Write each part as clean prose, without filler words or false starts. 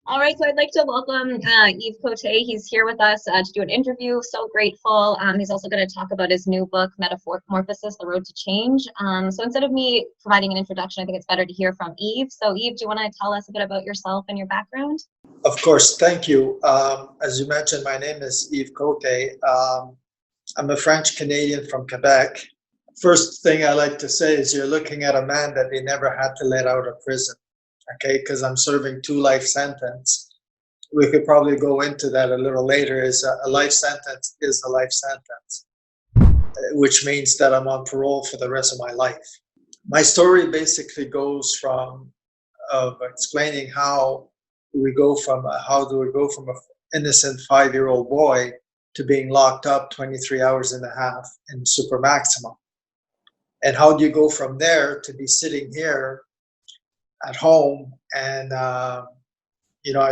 All right, so I'd like to welcome Yves Côté. He's here with us to do an interview. So grateful. He's also going to talk about his new book, Metamorphosis, The Road to Change. So instead of me providing an introduction, I think it's better to hear from Yves. So Yves, do you want to tell us a bit about yourself and your background? Of course, thank you. As you mentioned, my name is Yves Côté. I'm a French-Canadian from Quebec. First thing I like to say is you're looking at a man that they never had to let out of prison. Okay, because I'm serving 2 life sentences. We could probably go into that a little later. Is a life sentence is a life sentence, which means that I'm on parole for the rest of my life. My story basically goes from explaining how do we go from an innocent 5-year-old boy to being locked up 23 hours and a half in super maximum, and how do you go from there to be sitting here at home and I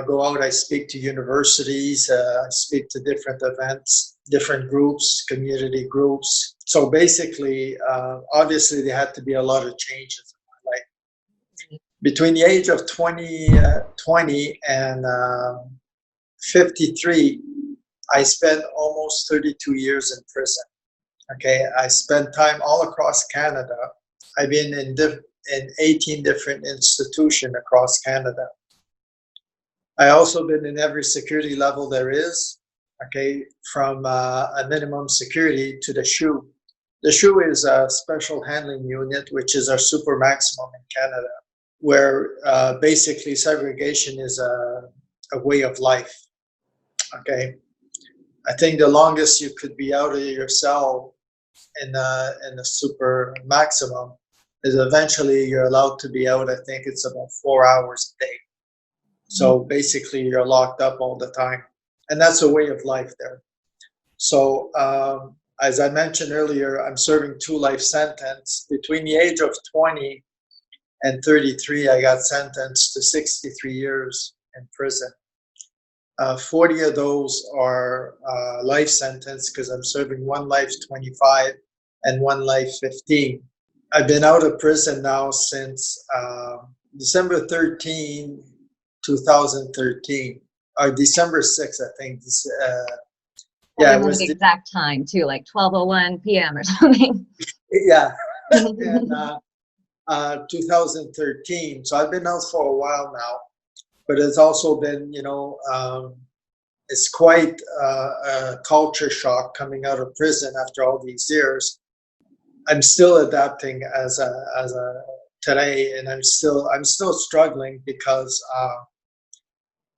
go out, I speak to universities, I speak to different events, different groups, community groups. So basically, obviously there had to be a lot of changes in my life. Between the age of 20 and 53, I spent almost 32 years in prison. Okay, I spent time all across Canada. I've been in 18 different institutions across Canada. I also been in every security level there is, okay, from a minimum security to the SHU. The SHU is a special handling unit, which is our super maximum in Canada, where basically segregation is a way of life, okay? I think the longest you could be out of your cell in the super maximum is eventually you're allowed to be out. I think it's about 4 hours a day. So basically you're locked up all the time, and that's a way of life there. So as I mentioned earlier, I'm serving 2 life sentences. Between the age of 20 and 33, I got sentenced to 63 years in prison. 40 of those are life sentence because I'm serving 1 life 25 and 1 life 15. I've been out of prison now since December 13, 2013, or December 6th, I think. Yeah, it was the exact time too, like 12:01 p.m. or something. Yeah, in 2013. So I've been out for a while now, but it's also been, it's quite a culture shock coming out of prison after all these years. I'm still adapting as a today, and I'm still struggling because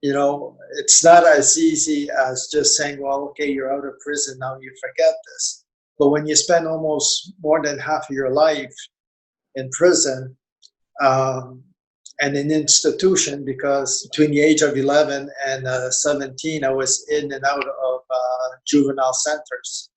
it's not as easy as just saying, well, okay, you're out of prison now, you forget this. But when you spend almost more than half of your life in prison and in institution, because between the age of 11 and 17, I was in and out of juvenile centers,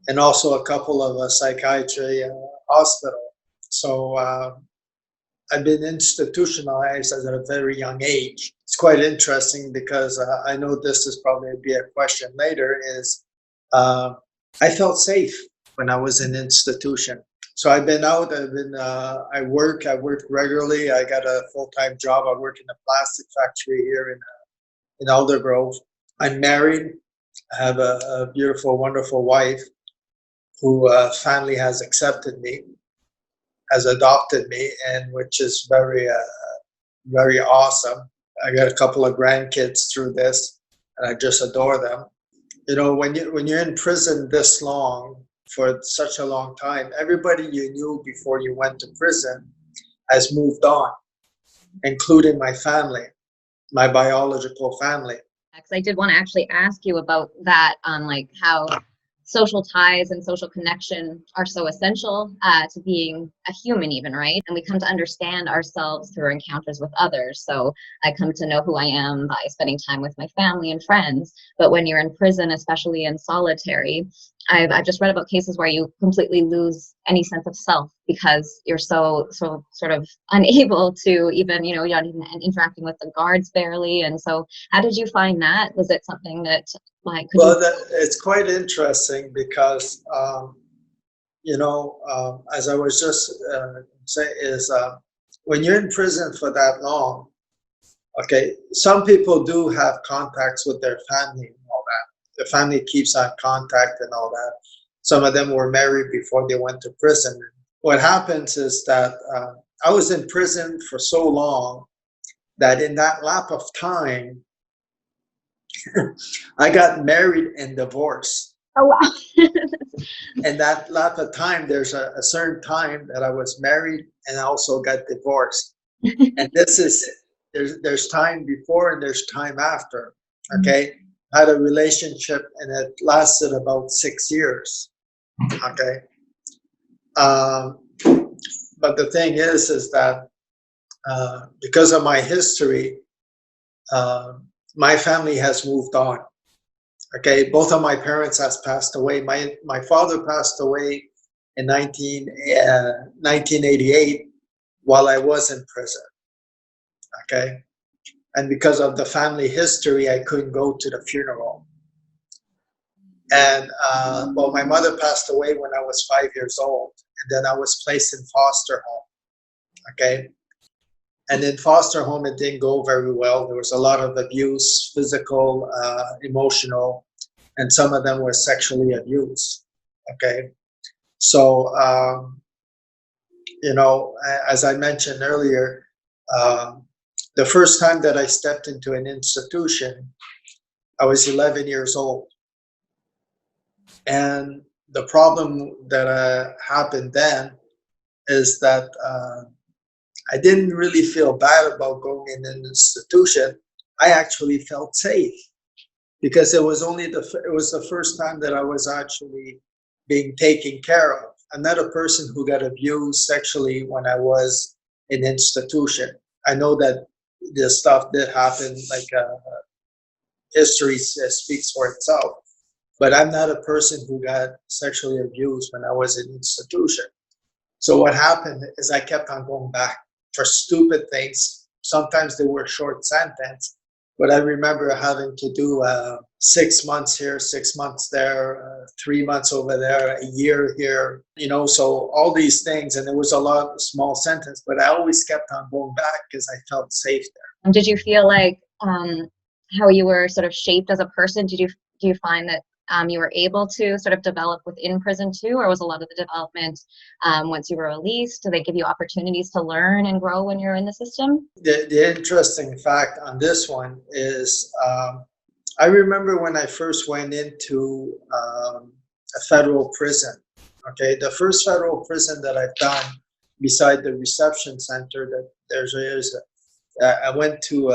and also a couple of psychiatry hospital. So I've been institutionalized at a very young age. It's quite interesting because I know this is probably be a question later, is I felt safe when I was in institution. So I've been out, I work regularly. I got a full-time job. I work in a plastic factory here in Aldergrove. I'm married. I have a beautiful, wonderful wife who finally has accepted me, has adopted me, and which is very, very awesome. I got a couple of grandkids through this, and I just adore them. When you're in prison this long, for such a long time, everybody you knew before you went to prison has moved on, including my family, my biological family. I did want to actually ask you about that, on like how social ties and social connection are so essential to being a human even, right? And we come to understand ourselves through encounters with others. So I come to know who I am by spending time with my family and friends. But when you're in prison, especially in solitary, I've just read about cases where you completely lose any sense of self because you're so sort of unable to even, you're not even interacting with the guards barely. And so how did you find that? Was it something that it's quite interesting because, as I was just saying, is when you're in prison for that long, Okay, some people do have contacts with their family and all that. The family keeps on contact and all that. Some of them were married before they went to prison. What happens is that I was in prison for so long that in that lap of time, I got married and divorced. Oh, wow. And that lap of time, there's a certain time that I was married and I also got divorced. And this is, there's time before and there's time after. Okay. I had a relationship and it lasted about 6 years. Okay. But the thing is that because of my history, my family has moved on. Okay, both of my parents has passed away. My father passed away in 1988 while I was in prison. Okay, and because of the family history, I couldn't go to the funeral. And well, my mother passed away when I was 5 years old, and then I was placed in foster home. Okay, and in foster home, it didn't go very well. There was a lot of abuse, physical, emotional, and some of them were sexually abused. Okay, so you know, as I mentioned earlier, the first time that I stepped into an institution, I was 11 years old, and the problem that happened then is that I didn't really feel bad about going in an institution. I actually felt safe because it was the first time that I was actually being taken care of. I'm not a person who got abused sexually when I was in institution. I know that this stuff did happen, like history speaks for itself, but I'm not a person who got sexually abused when I was in institution. So what happened is I kept on going back for stupid things. Sometimes they were short sentence, but I remember having to do 6 months here, 6 months there, 3 months over there, a year here, you know, so all these things. And there was a lot of small sentence, but I always kept on going back because I felt safe there. Did you feel like how you were sort of shaped as a person? Do you find that you were able to sort of develop within prison too, or was a lot of the development once you were released? Do they give you opportunities to learn and grow when you're in the system? The interesting fact on this one is I remember when I first went into a federal prison. Okay, the first federal prison that I've done beside the reception center that I went to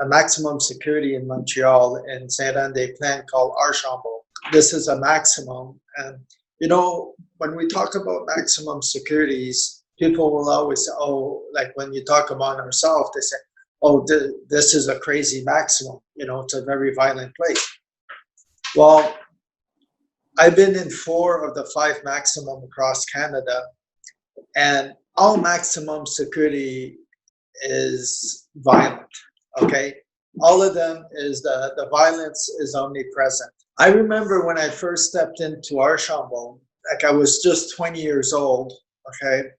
a maximum security in Montreal in Saint-Anne-des-Plaines called Archambault. This is a maximum. And, you know, when we talk about maximum securities, people will always say, oh, like when you talk about ourselves, they say, oh, this is a crazy maximum. You know, it's a very violent place. Well, I've been in 4 of the 5 maximum across Canada, and all maximum security is violent. Okay, all of them is the violence is omnipresent. I remember when I first stepped into Archambault, like I was just 20 years old. Okay,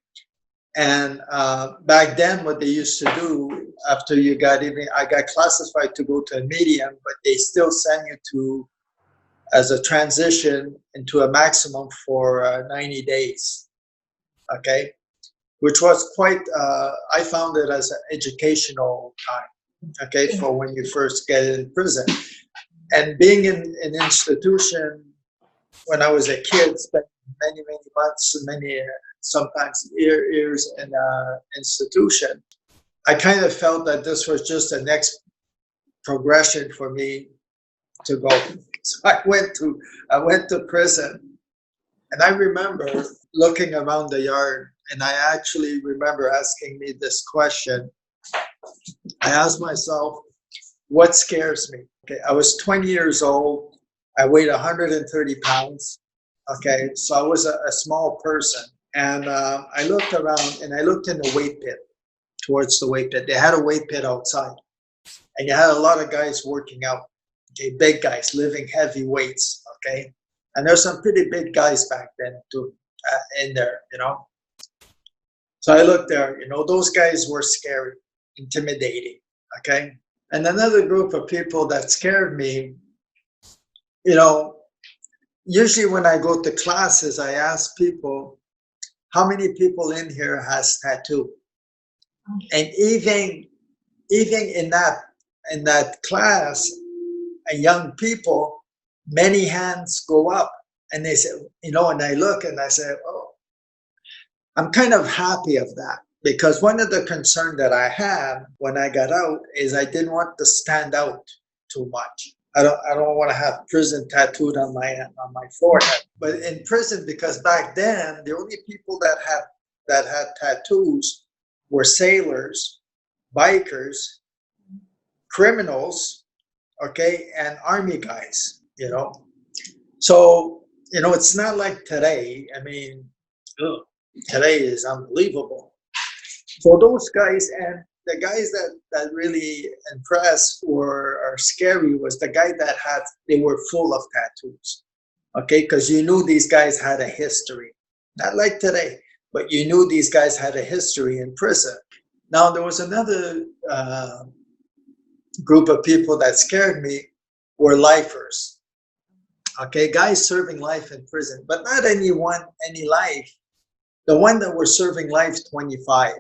and back then what they used to do after you got even, I got classified to go to a medium, but they still send you to as a transition into a maximum for 90 days. Okay, which was quite I found it as an educational time. Okay, for when you first get in prison. And being in an institution when I was a kid, spent many months, sometimes years in an institution, I kind of felt that this was just the next progression for me to go. So I went to prison, and I remember looking around the yard, and I actually remember asking me this question. I asked myself, what scares me? Okay, I was 20 years old. I weighed 130 pounds. Okay, so I was a small person. And I looked around and I looked in the weight pit, towards the weight pit. They had a weight pit outside. And you had a lot of guys working out. Okay, big guys, lifting heavy weights. Okay, and there's some pretty big guys back then too, in there, you know. So I looked there, you know, those guys were scary, intimidating. Okay. And another group of people that scared me, you know, usually when I go to classes, I ask people, how many people in here has tattoo? And even in that class, young people, many hands go up, and they say, you know, and I look and I say, oh, I'm kind of happy of that, because one of the concerns that I had when I got out is I didn't want to stand out too much. I don't want to have prison tattooed on my forehead. But in prison, because back then the only people that had tattoos were sailors, bikers, criminals, okay, and army guys, you know. So, you know, it's not like today. I mean, today is unbelievable. So those guys, and the guys that really impressed or are scary was the guy they were full of tattoos. Okay, because you knew these guys had a history. Not like today, but you knew these guys had a history in prison. Now, there was another group of people that scared me, were lifers. Okay, guys serving life in prison, but not any life. The one that were serving life 25.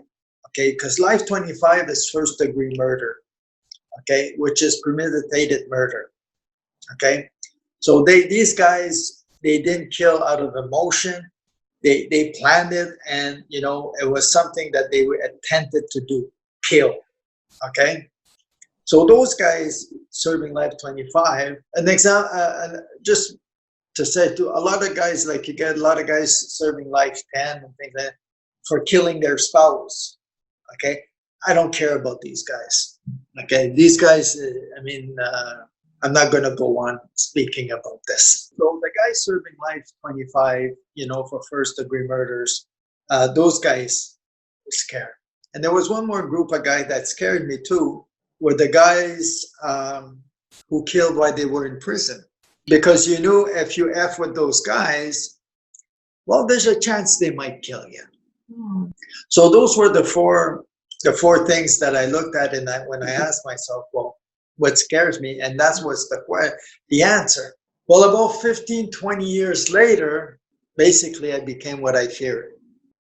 Okay, because life 25 is first degree murder. Okay, which is premeditated murder. Okay, so these guys, they didn't kill out of emotion. They planned it, and you know, it was something that they attempted to do, kill. Okay. So those guys serving life 25, an example, just to say, to a lot of guys, like you get a lot of guys serving life 10 and things like that for killing their spouse. Okay, I don't care about these guys. Okay, these guys, I mean, I'm not going to go on speaking about this. So the guys serving life 25, you know, for first degree murders, those guys were scared. And there was one more group of guys that scared me too, were the guys who killed while they were in prison. Because you knew if you F with those guys, well, there's a chance they might kill you. Mm. So those were the four things that I looked at when I asked myself, well, what scares me? And that was the answer. Well, about 15, 20 years later, basically I became what I feared.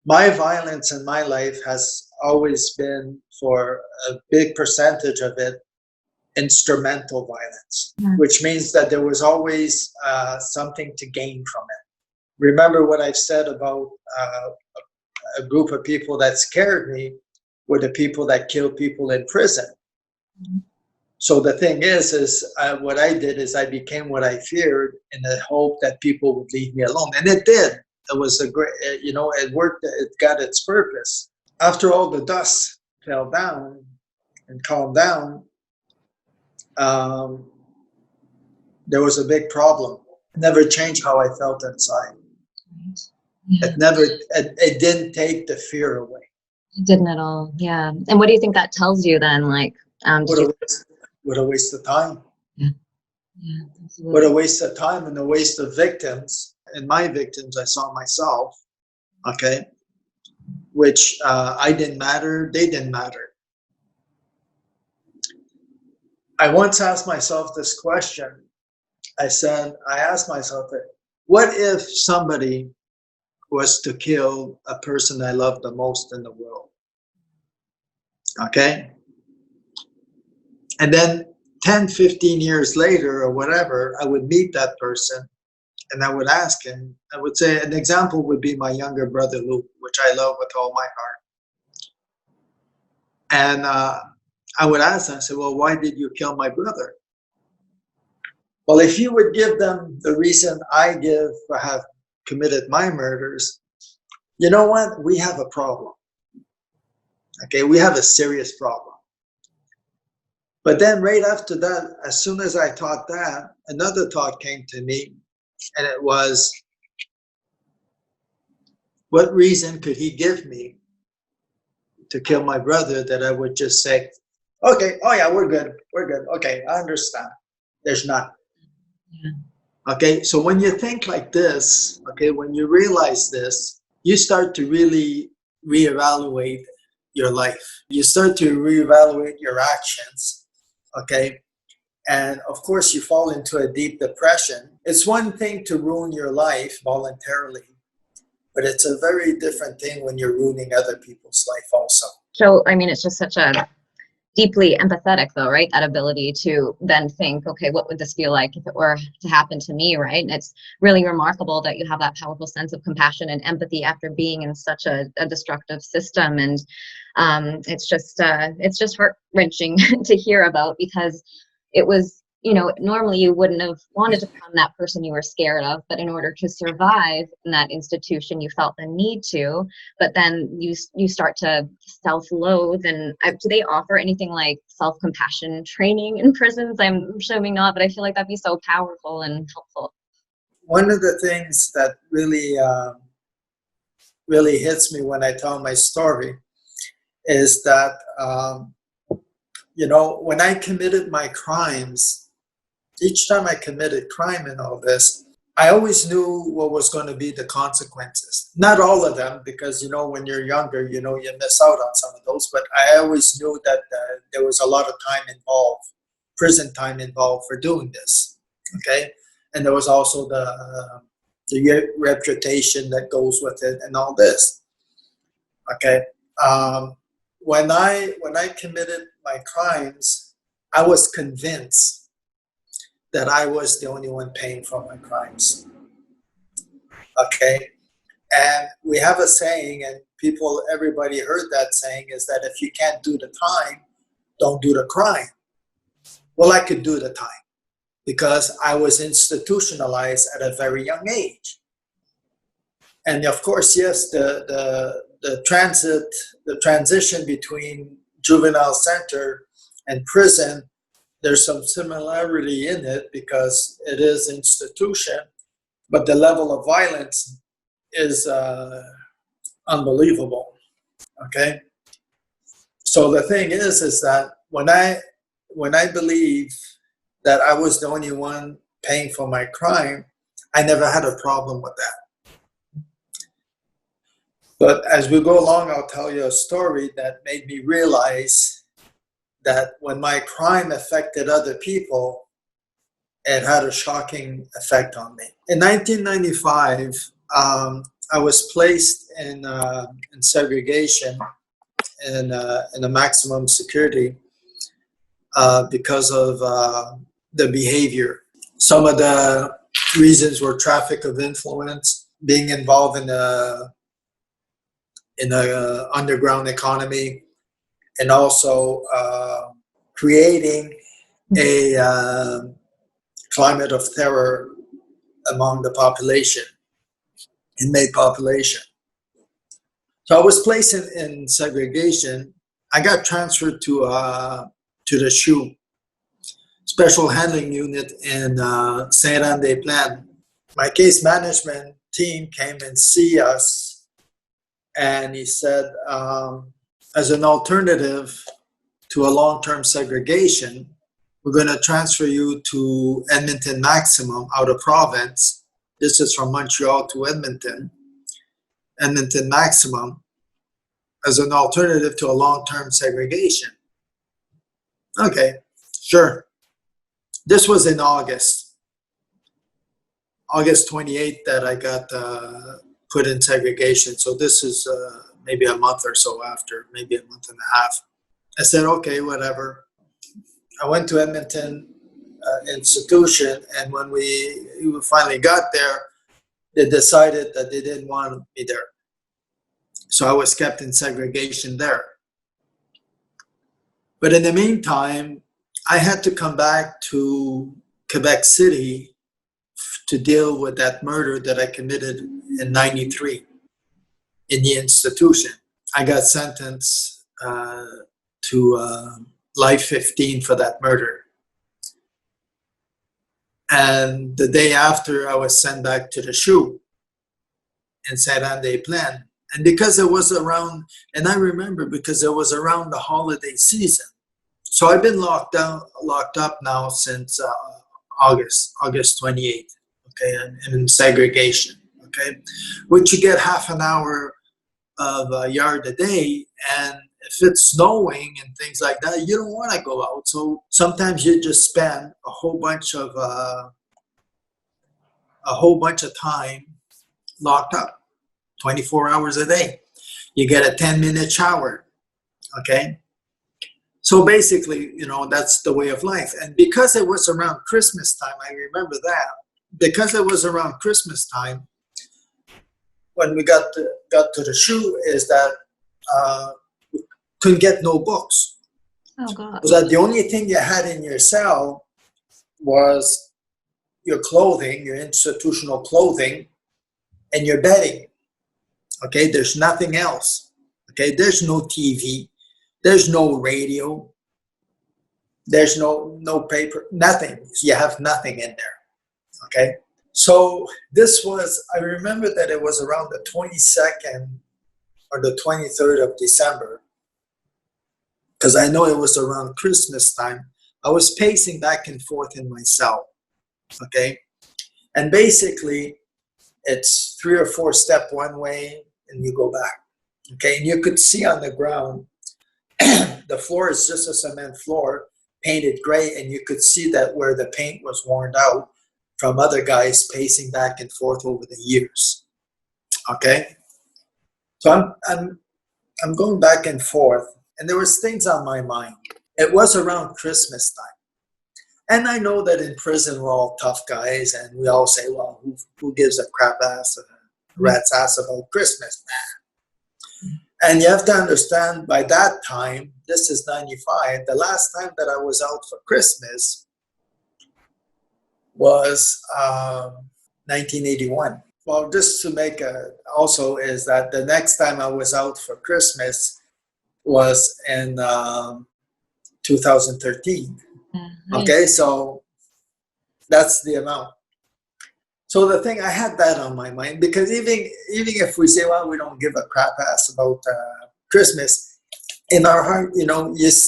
My violence in my life has always been, for a big percentage of it, instrumental violence, which means that there was always something to gain from it. Remember what I've said about a group of people that scared me were the people that killed people in prison. Mm-hmm. So the thing is what I did is I became what I feared in the hope that people would leave me alone. And it did. It was a great, you know, it worked, it got its purpose. After all the dust fell down and calmed down, there was a big problem. It never changed how I felt inside. Yeah. It didn't take the fear away. It didn't at all. Yeah. And what do you think that tells you then? Like, what a waste of time. Yeah. Yeah. Absolutely. What a waste of time and a waste of victims. And my victims, I saw myself. Okay. Which I didn't matter. They didn't matter. I once asked myself this question. I asked myself, what if somebody was to kill a person I love the most in the world? Okay? And then 10, 15 years later or whatever, I would meet that person and I would ask him, I would say, an example would be my younger brother, Luke, which I love with all my heart. And I would ask them, I said, well, why did you kill my brother? Well, if you would give them the reason I give for have committed my murders, you know what? We have a problem. Okay, we have a serious problem. But then right after that, as soon as I thought that, another thought came to me, and it was, what reason could he give me to kill my brother that I would just say, okay, oh yeah, we're good, okay, I understand. There's none. Yeah. Okay, so when you think like this, okay, when you realize this, you start to really reevaluate your life. You start to reevaluate your actions, okay? And of course, you fall into a deep depression. It's one thing to ruin your life voluntarily, but it's a very different thing when you're ruining other people's life also. So, I mean, it's just such a deeply empathetic though, right? That ability to then think, okay, what would this feel like if it were to happen to me, right? And it's really remarkable that you have that powerful sense of compassion and empathy after being in such a destructive system. And it's just heart-wrenching to hear about, because it was, you know, normally you wouldn't have wanted to become that person you were scared of, but in order to survive in that institution, you felt the need to. But then you start to self-loathe. And do they offer anything like self-compassion training in prisons? I'm assuming not, but I feel like that'd be so powerful and helpful. One of the things that really hits me when I tell my story is that, you know, when I committed my crimes, each time I committed crime and all this, I always knew what was going to be the consequences. Not all of them, because, you know, when you're younger, you know, you miss out on some of those. But I always knew that there was a lot of time involved, prison time involved for doing this. Okay. And there was also the reputation that goes with it and all this. Okay. When I committed my crimes, I was convinced that I was the only one paying for my crimes. Okay? And we have a saying, and everybody heard that saying, is that if you can't do the time, don't do the crime. Well, I could do the time because I was institutionalized at a very young age. And of course, yes, the transition between juvenile center and prison, there's some similarity in it because it is institution, but the level of violence is unbelievable. Okay, so the thing is that when I believe that I was the only one paying for my crime, I never had a problem with that. But as we go along, I'll tell you a story that made me realize that when my crime affected other people, it had a shocking effect on me. In 1995, I was placed in segregation in a maximum security because of the behavior. Some of the reasons were traffic of influence, being involved in the underground economy, and also creating a climate of terror among the population, inmate population. So I was placed in segregation. I got transferred to the SHU, Special Handling Unit in Saint-Anne-des-Plaines. My case management team came and see us, and he said, as an alternative to a long-term segregation, we're going to transfer you to Edmonton Maximum out of province. This is from Montreal to Edmonton Maximum, as an alternative to a long-term segregation. Okay, sure. This was in August 28th that I got put in segregation. So this is maybe a month or so after, maybe a month and a half. I said, okay, whatever. I went to Edmonton institution, and when we finally got there, they decided that they didn't want me there. So I was kept in segregation there. But in the meantime, I had to come back to Quebec City to deal with that murder that I committed in '93 in the institution. I got sentenced to life 15 for that murder. And the day after, I was sent back to the SHU in Saint-Anne-des-Plaines. And because it was around, and I remember because it was around the holiday season. So I've been locked up now since August 28th, okay, and in segregation, okay, which you get half an hour of yard a day, and if it's snowing and things like that, you don't want to go out. So sometimes you just spend a whole bunch of time locked up, 24 hours a day. You get a 10-minute shower, okay? So basically, that's the way of life. And because it was around Christmas time, I remember that. Because it was around Christmas time, when we got to the shoe, is that couldn't get no books. Oh God! So that the only thing you had in your cell was your clothing, your institutional clothing, and your bedding. Okay, there's nothing else. Okay, there's no TV, there's no radio, there's no paper, nothing. You have nothing in there. Okay, so I remember that it was around the 22nd or the 23rd of December, because I know it was around Christmas time. I was pacing back and forth in my cell, okay? And basically, it's 3 or 4 step one way, and you go back, okay? And you could see on the ground, the floor is just a cement floor, painted gray, and you could see that where the paint was worn out from other guys pacing back and forth over the years, okay? So I'm going back and forth, and there was things on my mind. It was around Christmas time. And I know that in prison we're all tough guys, and we all say, well, who gives a rat's ass about Christmas, man? And you have to understand, by that time, this is 95, the last time that I was out for Christmas was 1981. Well, just to make also is that the next time I was out for Christmas was in 2013. Nice. Okay, so that's the amount. So the thing, I had that on my mind, because even if we say, well, we don't give a crap ass about Christmas, in our heart, it's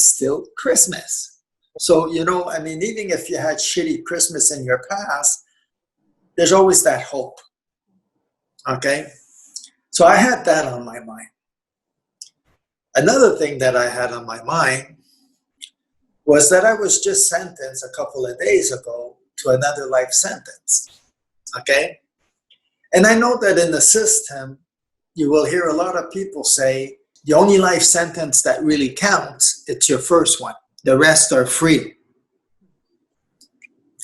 still Christmas. So, even if you had shitty Christmas in your past, there's always that hope. Okay? So I had that on my mind. Another thing that I had on my mind was that I was just sentenced a couple of days ago to another life sentence. Okay? And I know that in the system, you will hear a lot of people say, the only life sentence that really counts, it's your first one. The rest are free.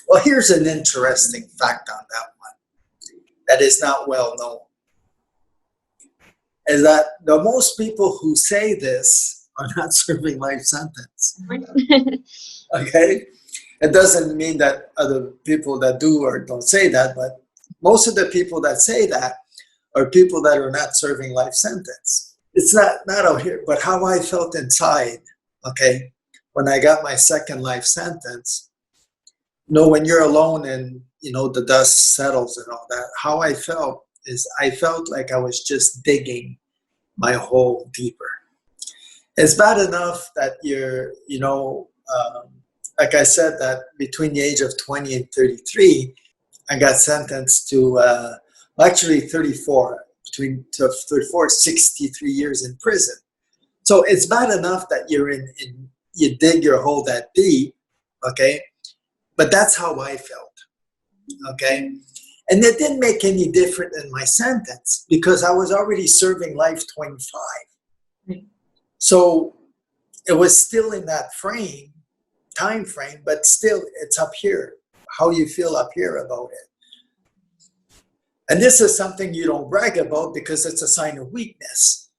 Well, here's an interesting fact on that one that is not well known. Is that the most people who say this are not serving life sentence. Okay? It doesn't mean that other people that do or don't say that, but most of the people that say that are people that are not serving life sentence. It's not out here, but how I felt inside, okay, when I got my second life sentence, when you're alone and, the dust settles and all that, how I felt is I felt like I was just digging my hole deeper. It's bad enough that you're, like I said, that between the age of 20 and 33, I got sentenced to, actually 34, between 34, 63 years in prison. So it's bad enough that you dig your hole that deep, okay? But that's how I felt, okay? And it didn't make any difference in my sentence because I was already serving life 25. So it was still in that time frame, but still it's up here, how you feel up here about it. And this is something you don't brag about because it's a sign of weakness.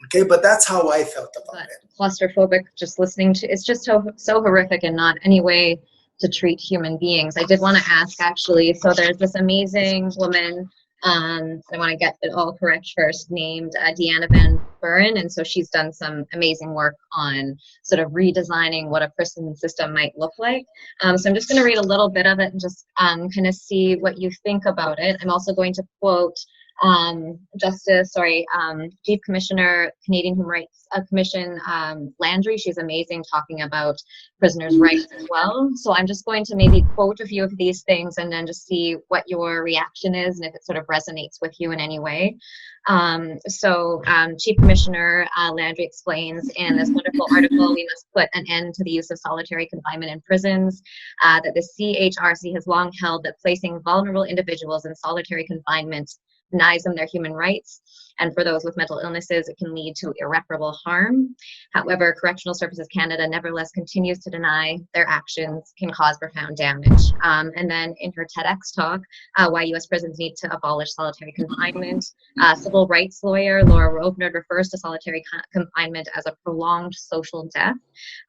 Okay, but that's how I felt about it. Claustrophobic, just listening to, it's just so horrific and not any way to treat human beings. I did want to ask, actually, so there's this amazing woman, I want to get it all correct first, named Deanna Van Buren, and so she's done some amazing work on sort of redesigning what a prison system might look like. So I'm just going to read a little bit of it and just kind of see what you think about it. I'm also going to quote Chief Commissioner, Canadian Human Rights Commission, Landry. She's amazing, talking about prisoners' rights as well. So I'm just going to maybe quote a few of these things and then just see what your reaction is and if it sort of resonates with you in any way. Chief Commissioner Landry explains in this wonderful article, we must put an end to the use of solitary confinement in prisons, that the CHRC has long held that placing vulnerable individuals in solitary confinement denies them their human rights, and for those with mental illnesses, it can lead to irreparable harm. However, Correctional Services Canada nevertheless continues to deny their actions can cause profound damage. And then in her TEDx talk, why U.S. prisons need to abolish solitary confinement, civil rights lawyer Laura Rovner refers to solitary confinement as a prolonged social death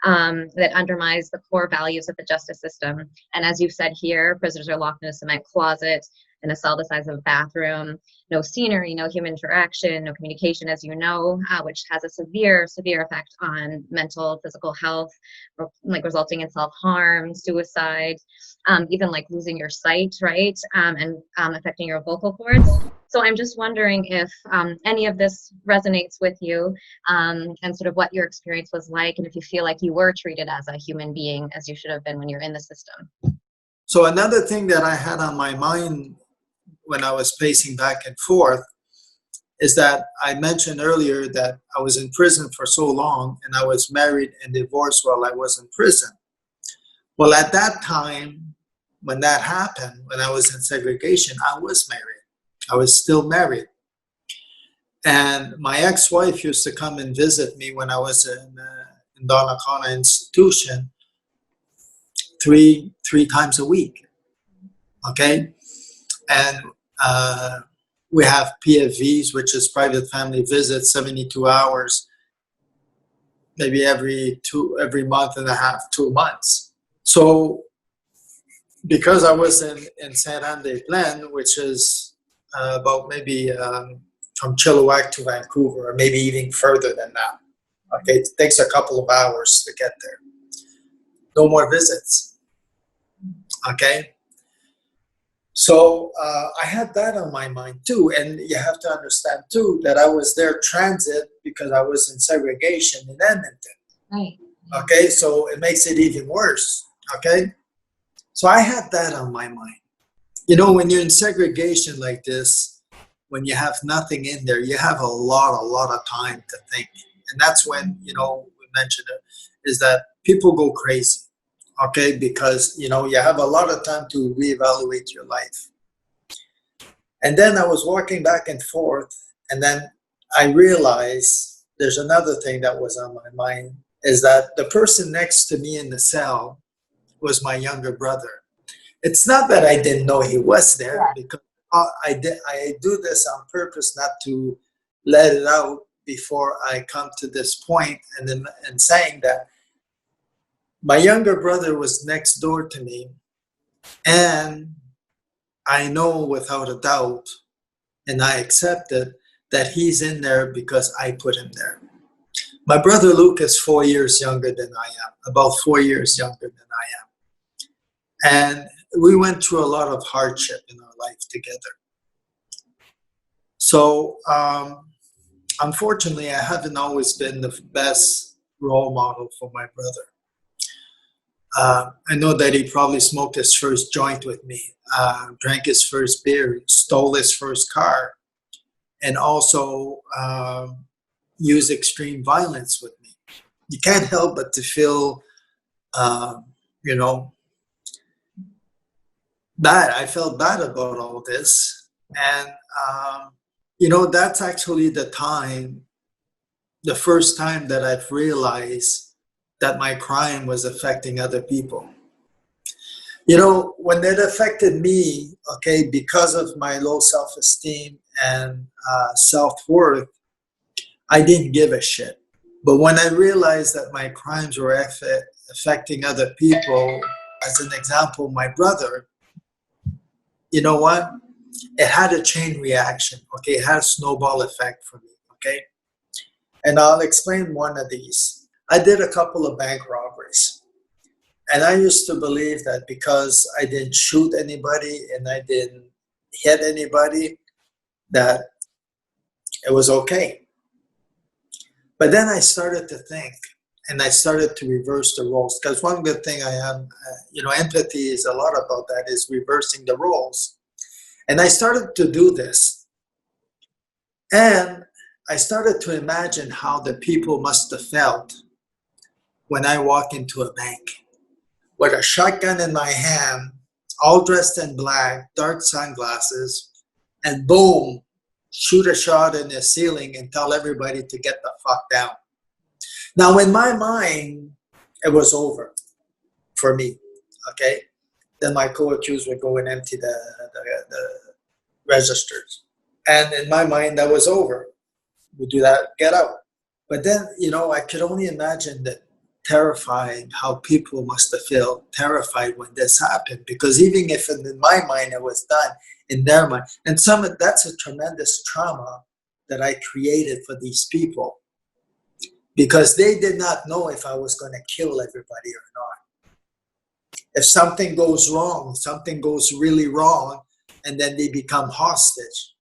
that undermines the core values of the justice system. And as you've said here, prisoners are locked in a cement closet, in a cell the size of a bathroom, no scenery, no human interaction, no communication, as you know, which has a severe effect on mental, physical health, like resulting in self-harm, suicide, even like losing your sight, right? And affecting your vocal cords. So I'm just wondering if any of this resonates with you, and sort of what your experience was like, and if you feel like you were treated as a human being as you should have been when you're in the system. So another thing that I had on my mind when I was pacing back and forth is that I mentioned earlier that I was in prison for so long and I was married and divorced while I was in prison. Well, at that time, when that happened, when I was in segregation, I was married. I was still married. And my ex-wife used to come and visit me when I was in Donnacona institution three times a week. Okay? And we have PFVs, which is private family visits, 72 hours, maybe every month and a half, 2 months. So because I was in Saint-Anne-des-Plaines, which is about maybe from Chilliwack to Vancouver, or maybe even further than that. Okay, it takes a couple of hours to get there. No more visits. Okay. So I had that on my mind too. And you have to understand too that I was there transit because I was in segregation in Edmonton. Right. Okay, so it makes it even worse. Okay. So I had that on my mind. You know, when you're in segregation like this, when you have nothing in there, you have a lot of time to think. And that's when, you know, we mentioned it, is that people go crazy. Okay, because, you know, you have a lot of time to reevaluate your life. And then I was walking back and forth, and then I realized there's another thing that was on my mind, is that the person next to me in the cell was my younger brother. It's not that I didn't know he was there, because I do this on purpose not to let it out before I come to this point, and saying that my younger brother was next door to me, and I know without a doubt, and I accept it, that he's in there because I put him there. My brother Luke is 4 years younger than I am, about 4 years younger than I am. And we went through a lot of hardship in our life together. So unfortunately, I haven't always been the best role model for my brother. I know that he probably smoked his first joint with me, drank his first beer, stole his first car, and also used extreme violence with me. You can't help but to feel, you know, bad. I felt bad about all this. And, you know, that's actually the first time that I've realized that my crime was affecting other people. You know, when it affected me, okay, because of my low self-esteem and self-worth, I didn't give a shit. But when I realized that my crimes were affecting other people, as an example, my brother, you know what? It had a chain reaction, okay? It had a snowball effect for me, okay? And I'll explain one of these. I did a couple of bank robberies. And I used to believe that because I didn't shoot anybody and I didn't hit anybody, that it was okay. But then I started to think, and I started to reverse the roles. Because one good thing I am, empathy is a lot about that, is reversing the roles. And I started to do this. And I started to imagine how the people must have felt when I walk into a bank with a shotgun in my hand, all dressed in black, dark sunglasses, and boom, shoot a shot in the ceiling and tell everybody to get the fuck down. Now, in my mind, it was over for me, okay? Then my co-accused would go and empty the registers. And in my mind, that was over. We do that, get out. But then, I could only imagine that terrifying, how people must have felt terrified when this happened. Because even if in my mind it was done, in their mind, and that's a tremendous trauma that I created for these people. Because they did not know if I was going to kill everybody or not. If something goes wrong, something goes really wrong, and then they become hostage,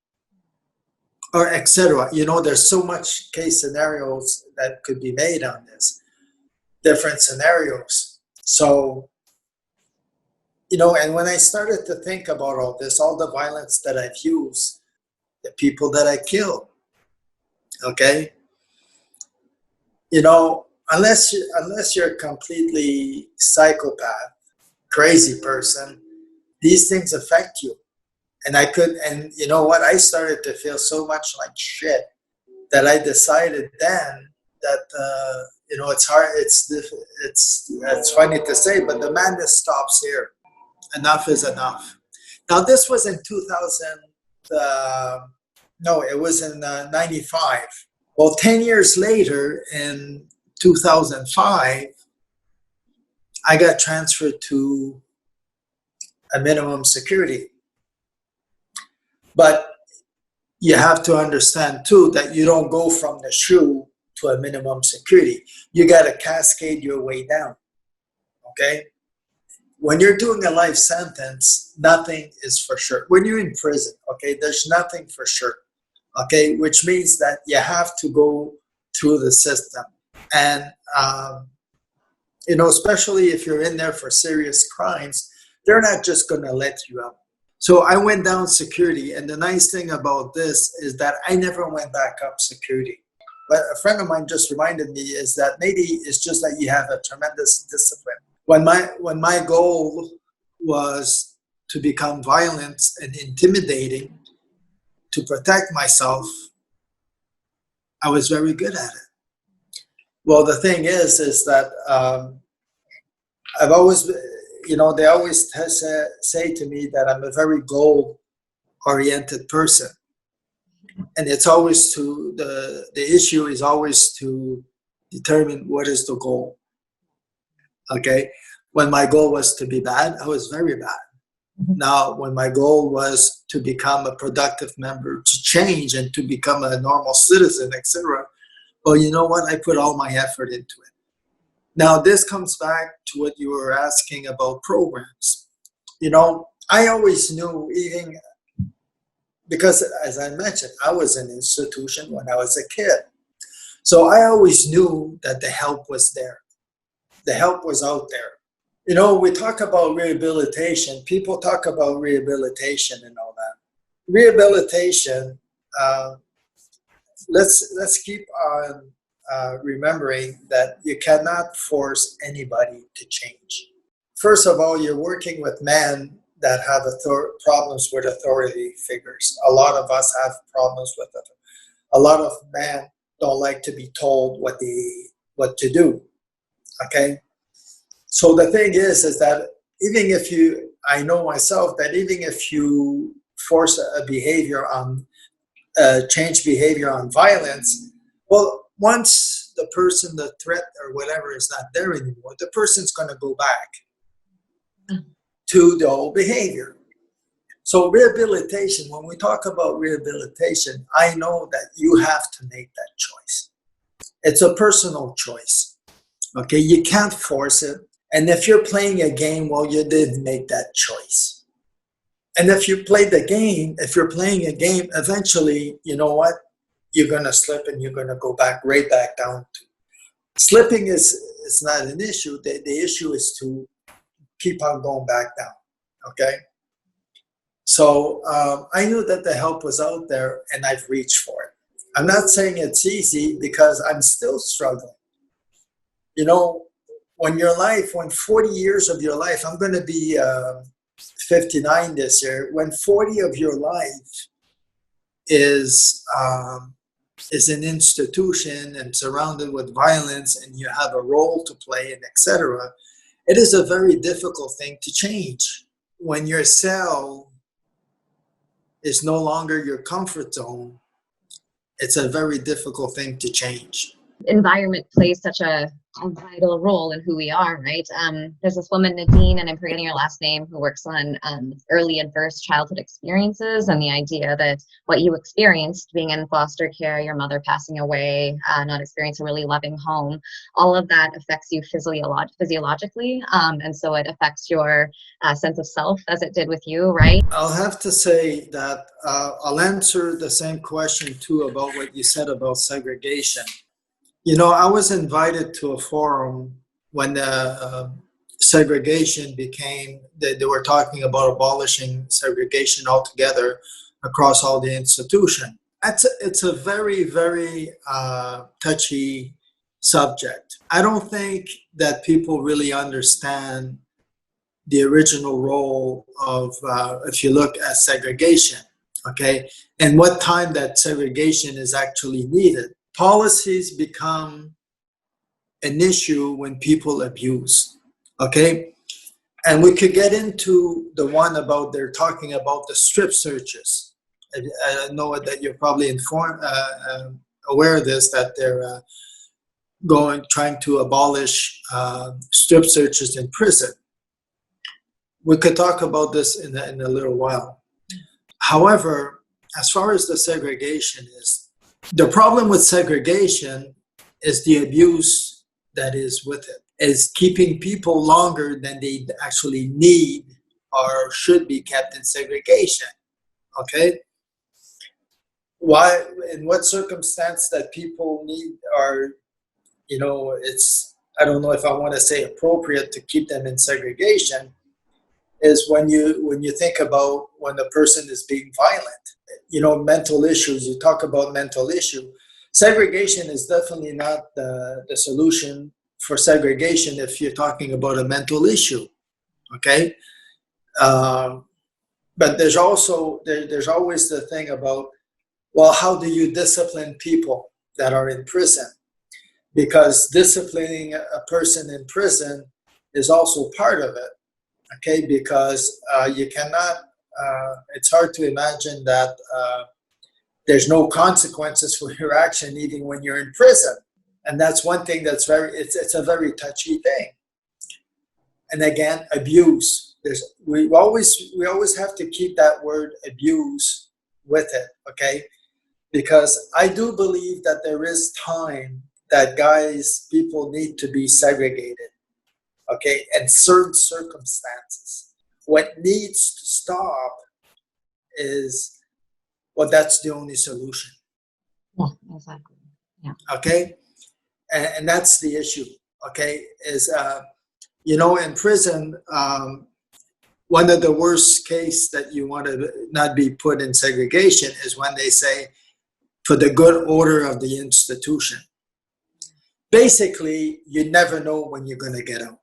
or etc. There's so much case scenarios that could be made on this, different scenarios. So, and when I started to think about all this, all the violence that I've used, the people that I killed, okay? Unless you're a completely psychopath, crazy person, these things affect you. And you know what? I started to feel so much like shit that I decided then that, it's hard. It's funny to say, but the madness stops here. Enough is enough. Now, this was in 2000. It was in 95. Well, 10 years later, in 2005, I got transferred to a minimum security. But you have to understand, too, that you don't go from the shoe to a minimum security. You got to cascade your way down, okay? When you're doing a life sentence, nothing is for sure. When you're in prison, okay, there's nothing for sure. Okay, which means that you have to go through the system. And, especially if you're in there for serious crimes, they're not just going to let you out. So I went down security. And the nice thing about this is that I never went back up security. But a friend of mine just reminded me is that maybe it's just that you have a tremendous discipline. When my goal was to become violent and intimidating, to protect myself, I was very good at it. Well, the thing is that I've always, they always say to me that I'm a very goal-oriented person. And it's always the issue is always to determine what is the goal. Okay? When my goal was to be bad, I was very bad. Now, when my goal was to become a productive member, to change and to become a normal citizen, etc., well, you know what? I put all my effort into it. Now, this comes back to what you were asking about programs. I always knew, even because, as I mentioned, I was in an institution when I was a kid. So I always knew that the help was there. The help was out there. We talk about rehabilitation. People talk about rehabilitation and all that. Rehabilitation, let's keep on remembering that you cannot force anybody to change. First of all, you're working with men that have problems with authority figures. A lot of us have problems with it. A lot of men don't like to be told what to do. Okay? So the thing is that even if I know myself that even if you force a behavior on, change behavior on violence, well, once the person, the threat or whatever is not there anymore, the person's going to go back to the old behavior. So rehabilitation, when we talk about rehabilitation, I know that you have to make that choice. It's a personal choice. Okay, you can't force it. And if you're playing a game, well, you didn't make that choice. And if you play the game, if you're playing a game, eventually, you know what? You're going to slip and you're going to go back right back down to slipping is not an issue. The issue is to keep on going back down. Okay. So I knew that the help was out there and I've reached for it. I'm not saying it's easy because I'm still struggling. You know, when 40 years of your life, I'm going to be 59 this year, when 40 of your life is an institution and surrounded with violence and you have a role to play and etc., it is a very difficult thing to change. When your cell is no longer your comfort zone, it's a very difficult thing to change. Environment plays such a vital role in who we are, right? There's this woman, Nadine, and I'm forgetting her last name, who works on early adverse childhood experiences and the idea that what you experienced being in foster care, your mother passing away, not experiencing a really loving home, all of that affects you physiologically. And so it affects your sense of self as it did with you, right? I'll have to say that I'll answer the same question too about what you said about segregation. You know, I was invited to a forum when segregation became, they were talking about abolishing segregation altogether across all the institution. It's a very, very touchy subject. I don't think that people really understand the original role of, if you look at segregation, okay, and what time that segregation is actually needed. Policies become an issue when people abuse, okay? And we could get into the one about, they're talking about the strip searches. I know that you're probably aware of this, that they're trying to abolish strip searches in prison. We could talk about this in a little while. However, as far as the segregation is, the problem with segregation is the abuse that is with it, is keeping people longer than they actually need or should be kept in segregation, okay? Why, in what circumstance that people need are, you know, it's, I don't know if I want to say appropriate to keep them in segregation, is when you think about when a person is being violent. You know, mental issues, you talk about mental issue. Segregation is definitely not the solution for segregation if you're talking about a mental issue, okay? But there's also, there's always the thing about, well, how do you discipline people that are in prison? Because disciplining a person in prison is also part of it, okay? Because you cannot, it's hard to imagine that there's no consequences for your action even when you're in prison. And that's one thing that's it's a very touchy thing. And again, abuse. We always have to keep that word abuse with it, okay? Because I do believe that there is time that people need to be segregated, okay? In certain circumstances. What needs to stop is, well, that's the only solution. Yeah, exactly. Yeah. Okay? And that's the issue, okay? Is, you know, in prison, one of the worst case that you want to not be put in segregation is when they say, for the good order of the institution. Basically, you never know when you're going to get out.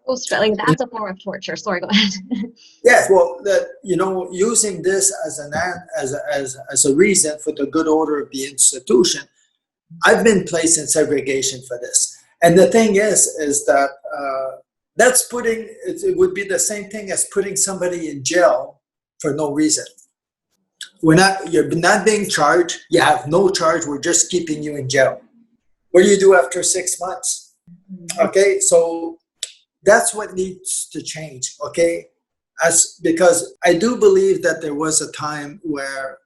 Like that's a form of torture. Sorry, go ahead. Yes, well, you know, using this as a reason for the good order of the institution, I've been placed in segregation for this. And the thing is that that's it would be the same thing as putting somebody in jail for no reason. You're not being charged. You have no charge. We're just keeping you in jail. What do you do after 6 months? Okay, so that's what needs to change, okay? Because I do believe that there was a time where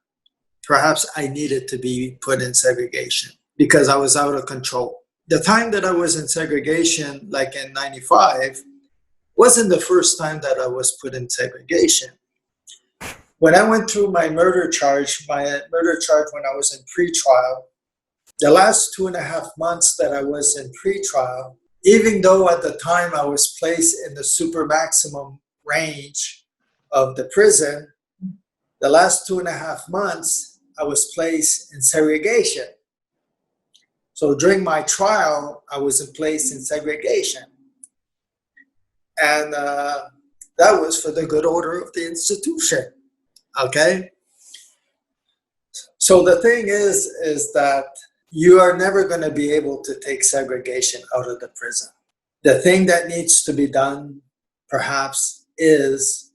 perhaps I needed to be put in segregation because I was out of control. The time that I was in segregation, like in 95, wasn't the first time that I was put in segregation. when I went through my murder charge when I was in pre-trial, the last 2.5 months that I was in pre-trial, even though at the time I was placed in the super maximum range of the prison, the last 2.5 months I was placed in segregation. So during my trial, I was placed in segregation. And that was for the good order of the institution. Okay? So the thing is that you are never going to be able to take segregation out of the prison. The thing that needs to be done, perhaps, is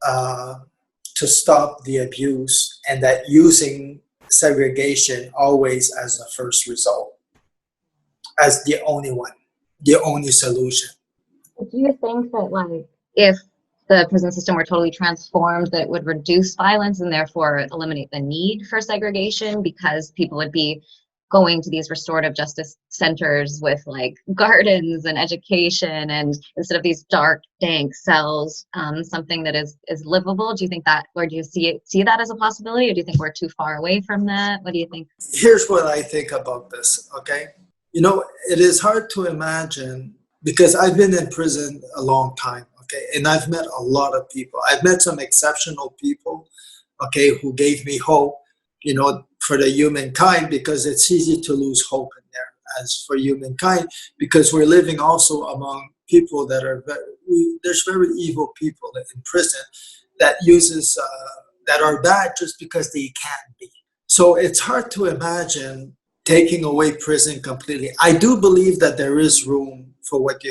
to stop the abuse, and that using segregation always as the first result, as the only one, the only solution. Do you think that, like, if the prison system were totally transformed, that it would reduce violence and therefore eliminate the need for segregation, because people would be going to these restorative justice centers with like gardens and education, and instead of these dark, dank cells, something that is livable? Do you think that, or do you see that as a possibility, or do you think we're too far away from that? What do you think? Here's what I think about this, okay? You know, it is hard to imagine, because I've been in prison a long time, okay? And I've met a lot of people. I've met some exceptional people, okay, who gave me hope, you know, for the humankind, because it's easy to lose hope in there as for humankind, because we're living also among people that are there's very evil people in prison that that are bad just because they can be. So it's hard to imagine taking away prison completely. I do believe that there is room for what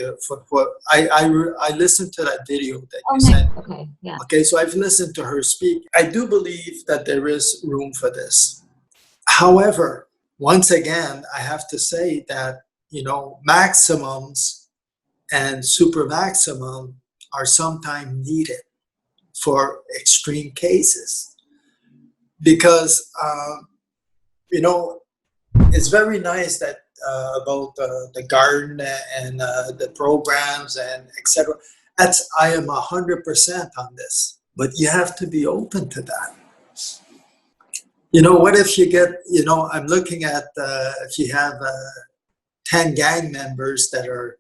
I listened to that video that you sent. Okay, yeah. Okay, so I've listened to her speak. I do believe that there is room for this. However, once again, I have to say that, you know, maximums and super maximum are sometimes needed for extreme cases, because, you know, it's very nice that about the garden and the programs and etc. I am 100% on this, but you have to be open to that. You know, what if you get, you know, I'm looking at if you have 10 gang members that are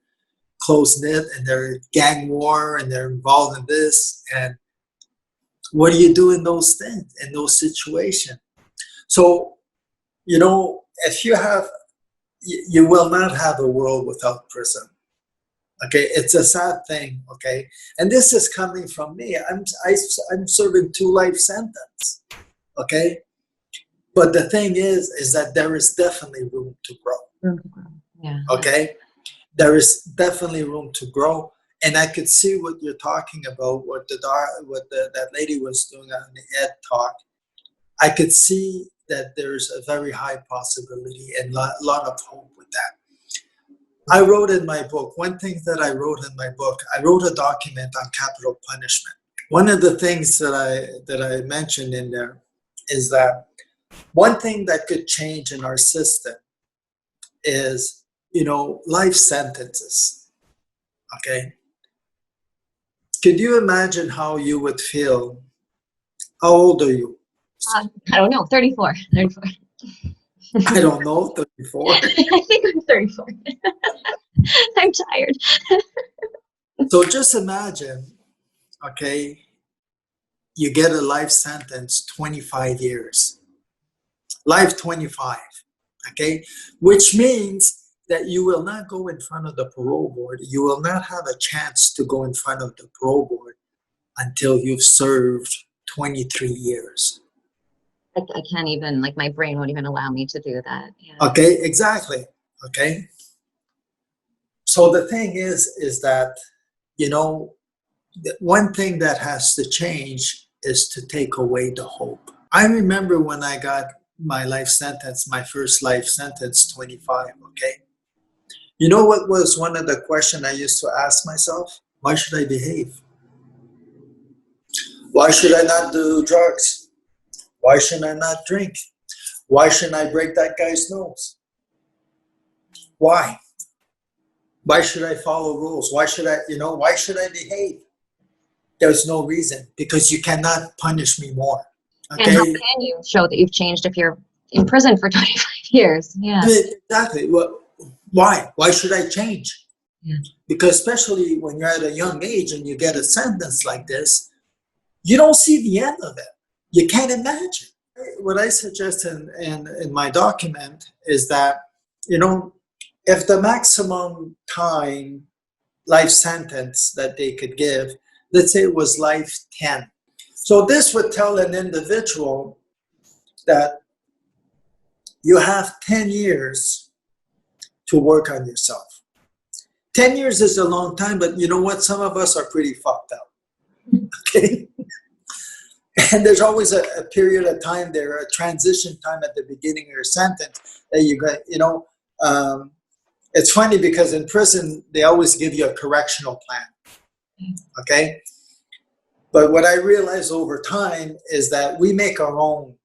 close-knit and they're gang war and they're involved in this, and what do you do in those things, in those situations? So, you know, if you have, you will not have a world without prison. Okay, it's a sad thing. Okay, and this is coming from me. I'm serving 2 life sentences. Okay, but the thing is that there is definitely room to grow. Room to grow. Yeah. Okay, there is definitely room to grow, and I could see what you're talking about. What that lady was doing on the Ed Talk. I could see that there's a very high possibility and a lot of hope with that. I wrote in my book, one thing that I wrote in my book, I wrote a document on capital punishment. One of the things that I mentioned in there is that one thing that could change in our system is, you know, life sentences. Okay? Could you imagine how you would feel? How old are you? I don't know, 34. I don't know, 34. I think I'm 34. I'm tired. So just imagine, okay, you get a life sentence, 25 years. Life 25, okay? Which means that you will not go in front of the parole board. You will not have a chance to go in front of the parole board until you've served 23 years. I can't even, like, my brain won't even allow me to do that. Yeah. Okay, exactly, okay? So the thing is that, you know, one thing that has to change is to take away the hope. I remember when I got my life sentence, my first life sentence, 25, okay? You know what was one of the questions I used to ask myself? Why should I behave? Why should I not do drugs? Why should I not drink? Why shouldn't I break that guy's nose? Why? Why should I follow rules? Why should I behave? there's no reason, because you cannot punish me more. Okay? And how can you show that you've changed if you're in prison for 25 years? Yeah. Exactly. Well, why? Why should I change? Yeah. Because especially when you're at a young age and you get a sentence like this, you don't see the end of it. You can't imagine. What I suggest in my document is that, if the maximum time life sentence that they could give, let's say it was life 10. So this would tell an individual that you have 10 years to work on yourself. 10 years is a long time, but you know what? Some of us are pretty fucked up. Okay? And there's always a period of time there, a transition time at the beginning of your sentence that you got, it's funny because in prison, they always give you a correctional plan. Okay? But what I realized over time is that we make our own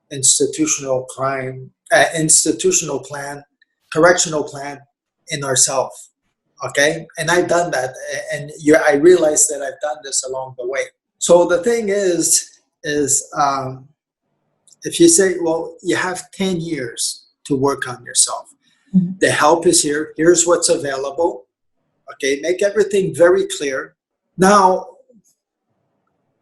institutional plan, correctional plan in ourselves. Okay? And I've done that. And I realized that I've done this along the way. So the thing is if you say, well, you have 10 years to work on yourself. Mm-hmm. The help is here. Here's what's available. Okay, make everything very clear. Now,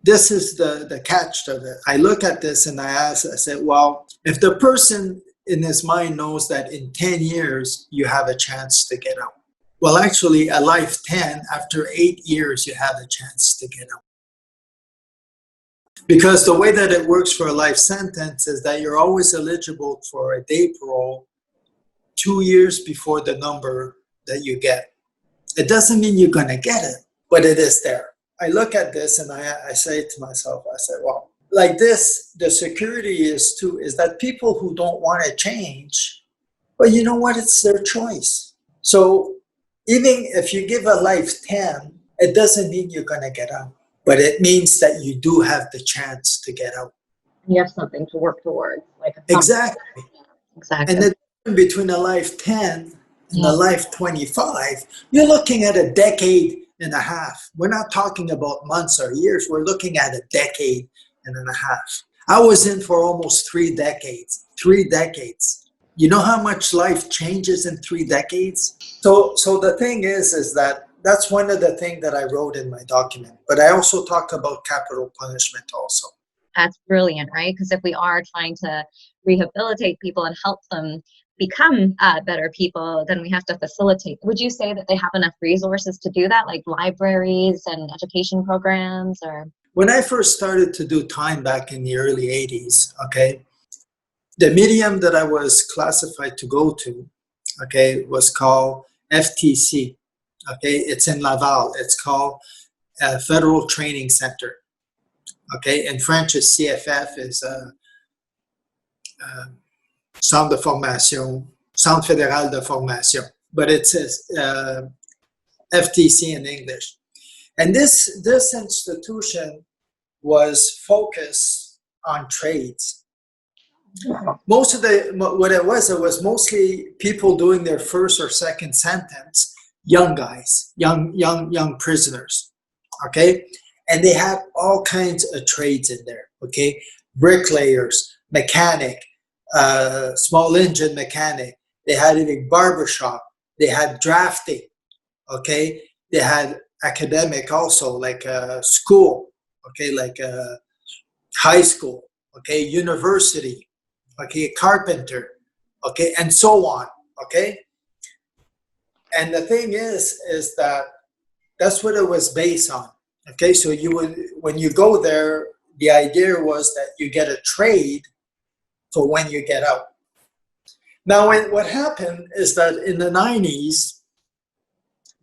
this is the catch to it. I look at this and I said, well, if the person in his mind knows that in 10 years you have a chance to get out. Well, actually, a life 10, after 8 years, you have a chance to get out. Because the way that it works for a life sentence is that you're always eligible for a day parole 2 years before the number that you get. It doesn't mean you're going to get it, but it is there. I look at this and I say to myself, I say, well, like this, the security is that people who don't want to change, well, you know what? It's their choice. So even if you give a life 10, it doesn't mean you're going to get out. But it means that you do have the chance to get out. You have something to work towards. Exactly. Exactly. And the difference between a life 10 and a life 25, you're looking at a decade and a half. We're not talking about months or years. We're looking at a decade and a half. I was in for almost 3 decades. 3 decades. You know how much life changes in 3 decades? So the thing is that that's one of the things that I wrote in my document. But I also talked about capital punishment also. That's brilliant, right? Because if we are trying to rehabilitate people and help them become better people, then we have to facilitate. Would you say that they have enough resources to do that, like libraries and education programs? Or when I first started to do time back in the early 80s, okay, the medium that I was classified to go to, okay, was called FTC. Okay, it's in Laval. It's called Federal Training Center. Okay, in French, is CFF, is Centre de Formation, Centre Fédéral de Formation, but it says FTC in English. And this institution was focused on trades. Most of what it was mostly people doing their first or second sentence. Young guys, young prisoners, okay? And they had all kinds of trades in there, okay? Bricklayers, mechanic, small engine mechanic. They had a barbershop. They had drafting, okay? They had academic also, like school, okay? Like high school, okay? University, okay? Carpenter, okay? And so on, okay? And the thing is that that's what it was based on. Okay, so when you go there, the idea was that you get a trade for when you get out. Now, what happened is that in the 90s,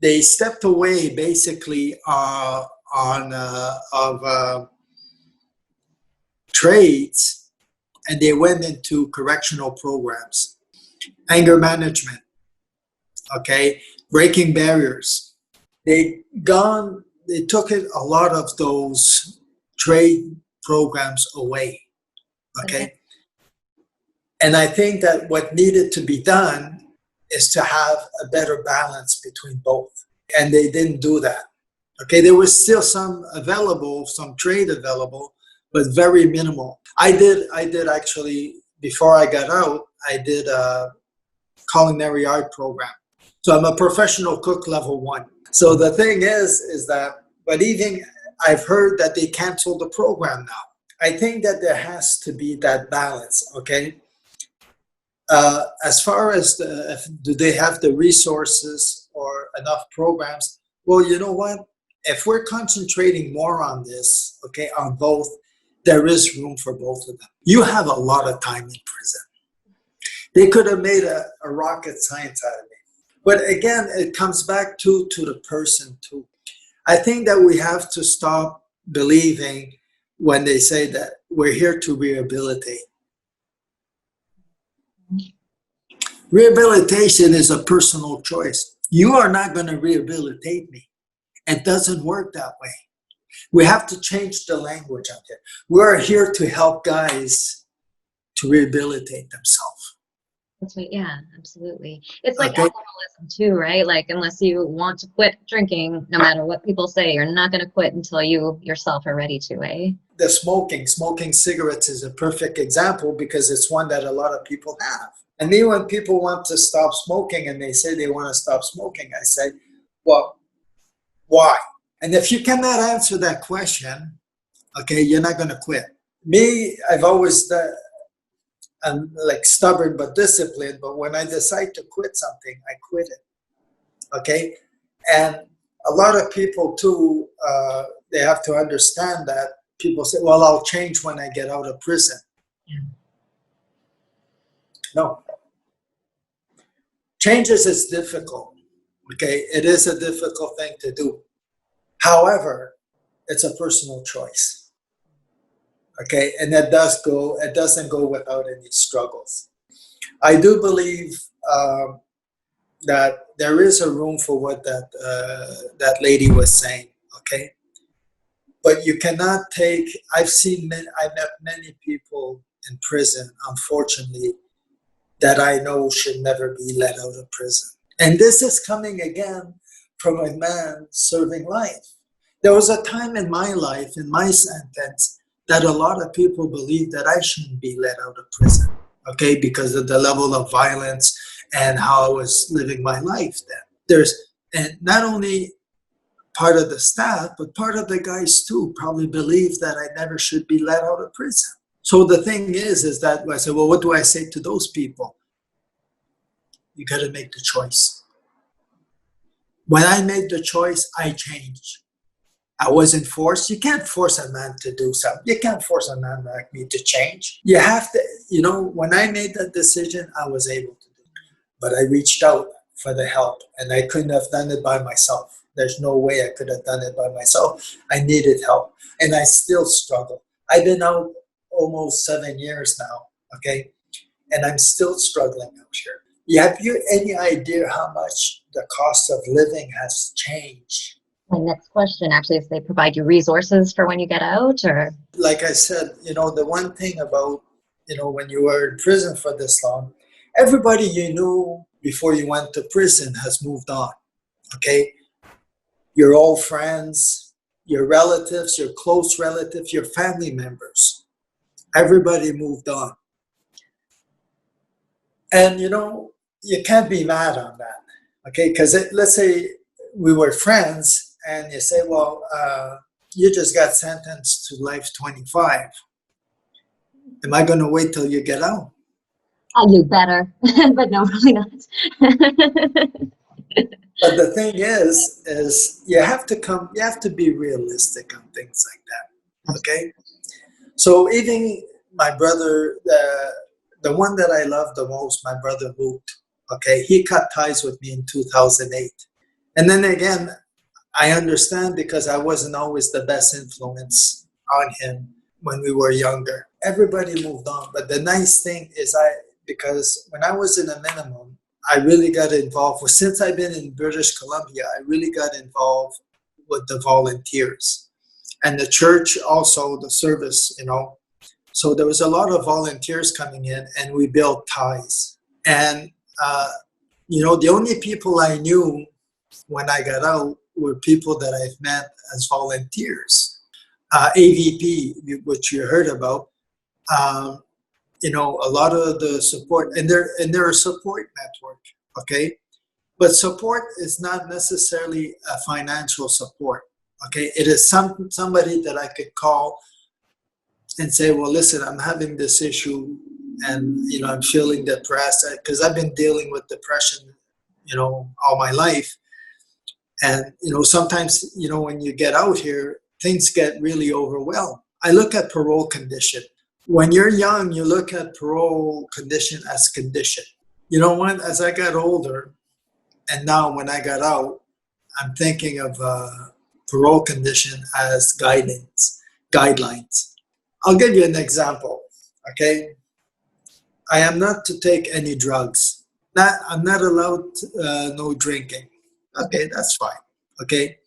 they stepped away basically of trades, and they went into correctional programs, anger management. Okay, breaking barriers. They took a lot of those trade programs away. Okay. And I think that what needed to be done is to have a better balance between both. And they didn't do that. Okay, there was still some available, some trade available, but very minimal. I did actually, before I got out, I did a culinary art program. So I'm a professional cook level 1. So the thing is that, but even I've heard that they canceled the program now. I think that there has to be that balance, okay? As far as do they have the resources or enough programs? Well, you know what? If we're concentrating more on this, okay, on both, there is room for both of them. You have a lot of time in prison. They could have made a rocket science out of me. But again, it comes back to the person too. I think that we have to stop believing when they say that we're here to rehabilitate. Rehabilitation is a personal choice. You are not going to rehabilitate me. It doesn't work that way. We have to change the language out there. We're here to help guys to rehabilitate themselves. That's right. Yeah, absolutely. It's like alcoholism too, right? Like, unless you want to quit drinking, no matter what people say, you're not going to quit until you yourself are ready to, eh? The smoking cigarettes is a perfect example because it's one that a lot of people have. And me, when people want to stop smoking and they say they want to stop smoking, I say, well, why? And if you cannot answer that question, okay, you're not going to quit. Me, I've always I'm like stubborn but disciplined, but when I decide to quit something, I quit it, okay? And a lot of people too, they have to understand that. People say, well, I'll change when I get out of prison. Yeah. No. Changes is difficult, okay? It is a difficult thing to do. However, it's a personal choice, okay? And it doesn't go without any struggles. I do believe that there is a room for what that lady was saying, okay? But you cannot take, I've met many people in prison, unfortunately, that I know should never be let out of prison. And this is coming again from a man serving life. There was a time in my life, in my sentence, that a lot of people believed that I shouldn't be let out of prison, okay, because of the level of violence and how I was living my life then. And not only part of the staff, but part of the guys too probably believe that I never should be let out of prison. So the thing is that I said, well, what do I say to those people? You got to make the choice. When I made the choice, I changed. I wasn't forced. You can't force a man to do something. You can't force a man like me to change. You have to, when I made that decision, I was able to do it. But I reached out for the help, and I couldn't have done it by myself. There's no way I could have done it by myself. I needed help, and I still struggle. I've been out almost 7 years now, okay? And I'm still struggling out here. Have you any idea how much the cost of living has changed? My next question actually is, they provide you resources for when you get out, or? Like I said, the one thing about, when you were in prison for this long, everybody you knew before you went to prison has moved on, okay? Your old friends, your relatives, your close relatives, your family members, everybody moved on. And, you can't be mad on that, okay? Because let's say we were friends and you say, well, you just got sentenced to life 25. Am I going to wait till you get out? I knew better, but no, really not. But the thing is you have to be realistic on things like that, okay? So even my brother, the one that I love the most, my brother Luke, okay, he cut ties with me in 2008. And then again, I understand because I wasn't always the best influence on him when we were younger. Everybody moved on. But the nice thing is because when I was in a minimum, I really got involved. Since I've been in British Columbia, I really got involved with the volunteers. And the church also, the service, So there was a lot of volunteers coming in, and we built ties. And, the only people I knew when I got out were people that I've met as volunteers. AVP, which you heard about, you know, a lot of the support, and they're a support network, okay? But support is not necessarily a financial support, okay? It is somebody that I could call and say, well, listen, I'm having this issue, and you know, I'm feeling depressed because I've been dealing with depression, you know, all my life. And you know, sometimes, you know, when you get out here, things get really overwhelmed. I look at parole condition. When you're young, you look at parole condition as condition. You know what? As I got older, and now when I got out, I'm thinking of parole condition as guidelines. I'll give you an example, okay? I am not to take any drugs. I'm not allowed no drinking. Okay, that's fine. Okay,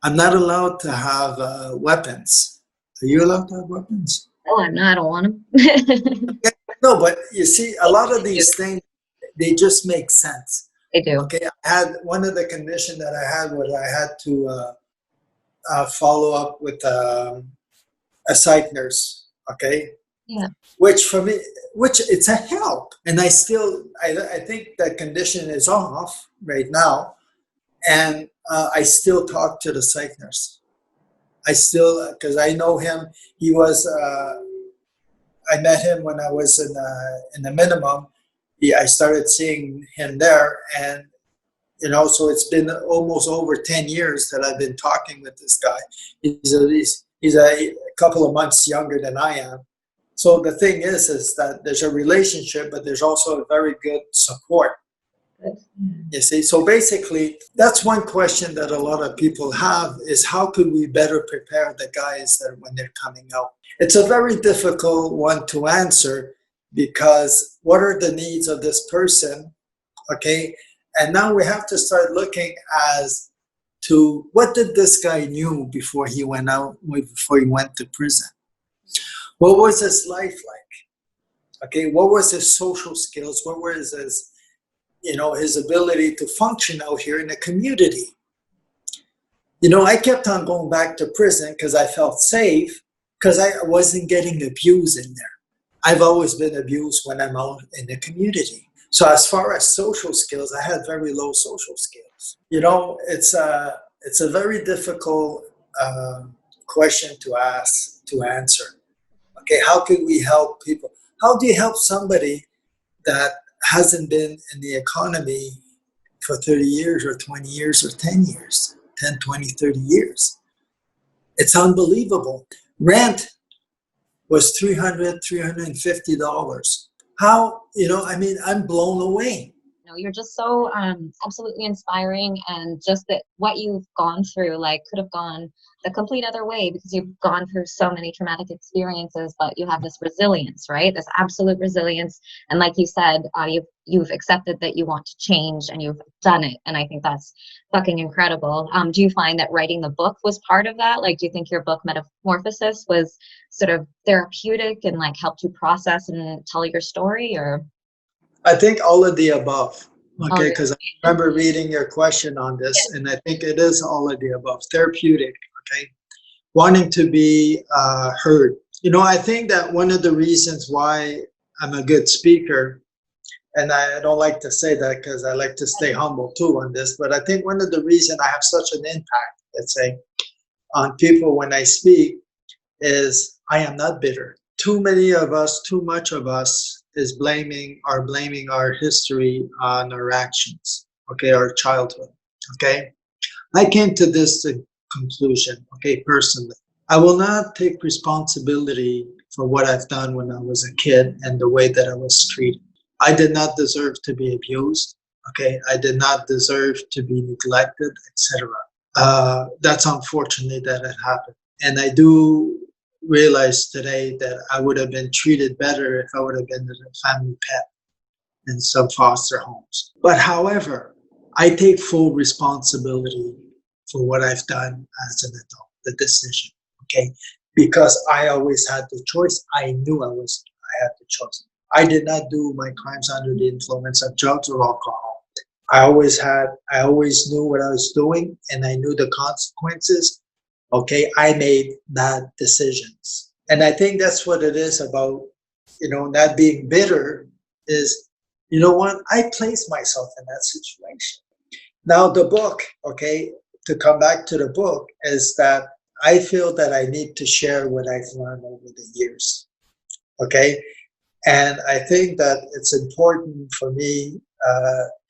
I'm not allowed to have weapons. Are you allowed to have weapons? Oh, I'm not. I don't want them. No, but you see, a lot of these things, they just make sense. They do. Okay, I had one of the conditions that I had was I had to follow up with a psych nurse. Okay. Yeah. Which for me, it's a help, and I think that condition is off right now, and I still talk to the psych nurse. I still, because I know him. He was. I met him when I was in the minimum. I started seeing him there, and you know, so it's been almost over 10 years that I've been talking with this guy. He's a couple of months younger than I am. So the thing is that there's a relationship, but there's also a very good support. You see, so basically, that's one question that a lot of people have is how could we better prepare the guys that when they're coming out? It's a very difficult one to answer because what are the needs of this person? Okay, and now we have to start looking as to what did this guy knew before he went out, before he went to prison. What was his life like? Okay, what was his social skills? What was his, you know, his ability to function out here in the community? You know, I kept on going back to prison because I felt safe because I wasn't getting abused in there. I've always been abused when I'm out in the community. So as far as social skills, I had very low social skills. You know, it's a very difficult question to answer. Okay, how can we help people? How do you help somebody that hasn't been in the economy for 30 years or 20 years or 10 years, 10, 20, 30 years? It's unbelievable. Rent was $350. How, you know, I mean, I'm blown away. No, you're just so absolutely inspiring, and just that what you've gone through, like, could have gone the complete other way because you've gone through so many traumatic experiences, but you have this resilience, right? This absolute resilience, and like you said, you've accepted that you want to change, and you've done it, and I think that's fucking incredible. Do you find that writing the book was part of that? Like, do you think your book Metamorphosis was sort of therapeutic and like helped you process and tell your story, or? I think all of the above, okay, because I remember reading your question on this, and I think it is all of the above. Therapeutic, okay, wanting to be heard. You know, I think that one of the reasons why I'm a good speaker, and I don't like to say that because I like to stay humble too on this, but I think one of the reasons I have such an impact, let's say, on people when I speak is I am not bitter. Too many of us, too much of us, is blaming our history on our actions, okay, our childhood, okay? I came to this conclusion, okay, personally. I will not take responsibility for what I've done when I was a kid and the way that I was treated. I did not deserve to be abused, okay? I did not deserve to be neglected, etc. That's unfortunate that it happened. And I do realize today that I would have been treated better if I would have been a family pet in some foster homes. But however, I take full responsibility for what I've done as an adult, the decision, okay? Because I always had the choice. I knew I had the choice. I did not do my crimes under the influence of drugs or alcohol. I always knew what I was doing, and I knew the consequences. Okay, I made bad decisions. And I think that's what it is about, not being bitter is, you know what? I placed myself in that situation. Now, the book, okay, to come back to the book, is that I feel that I need to share what I've learned over the years. Okay. And I think that it's important for me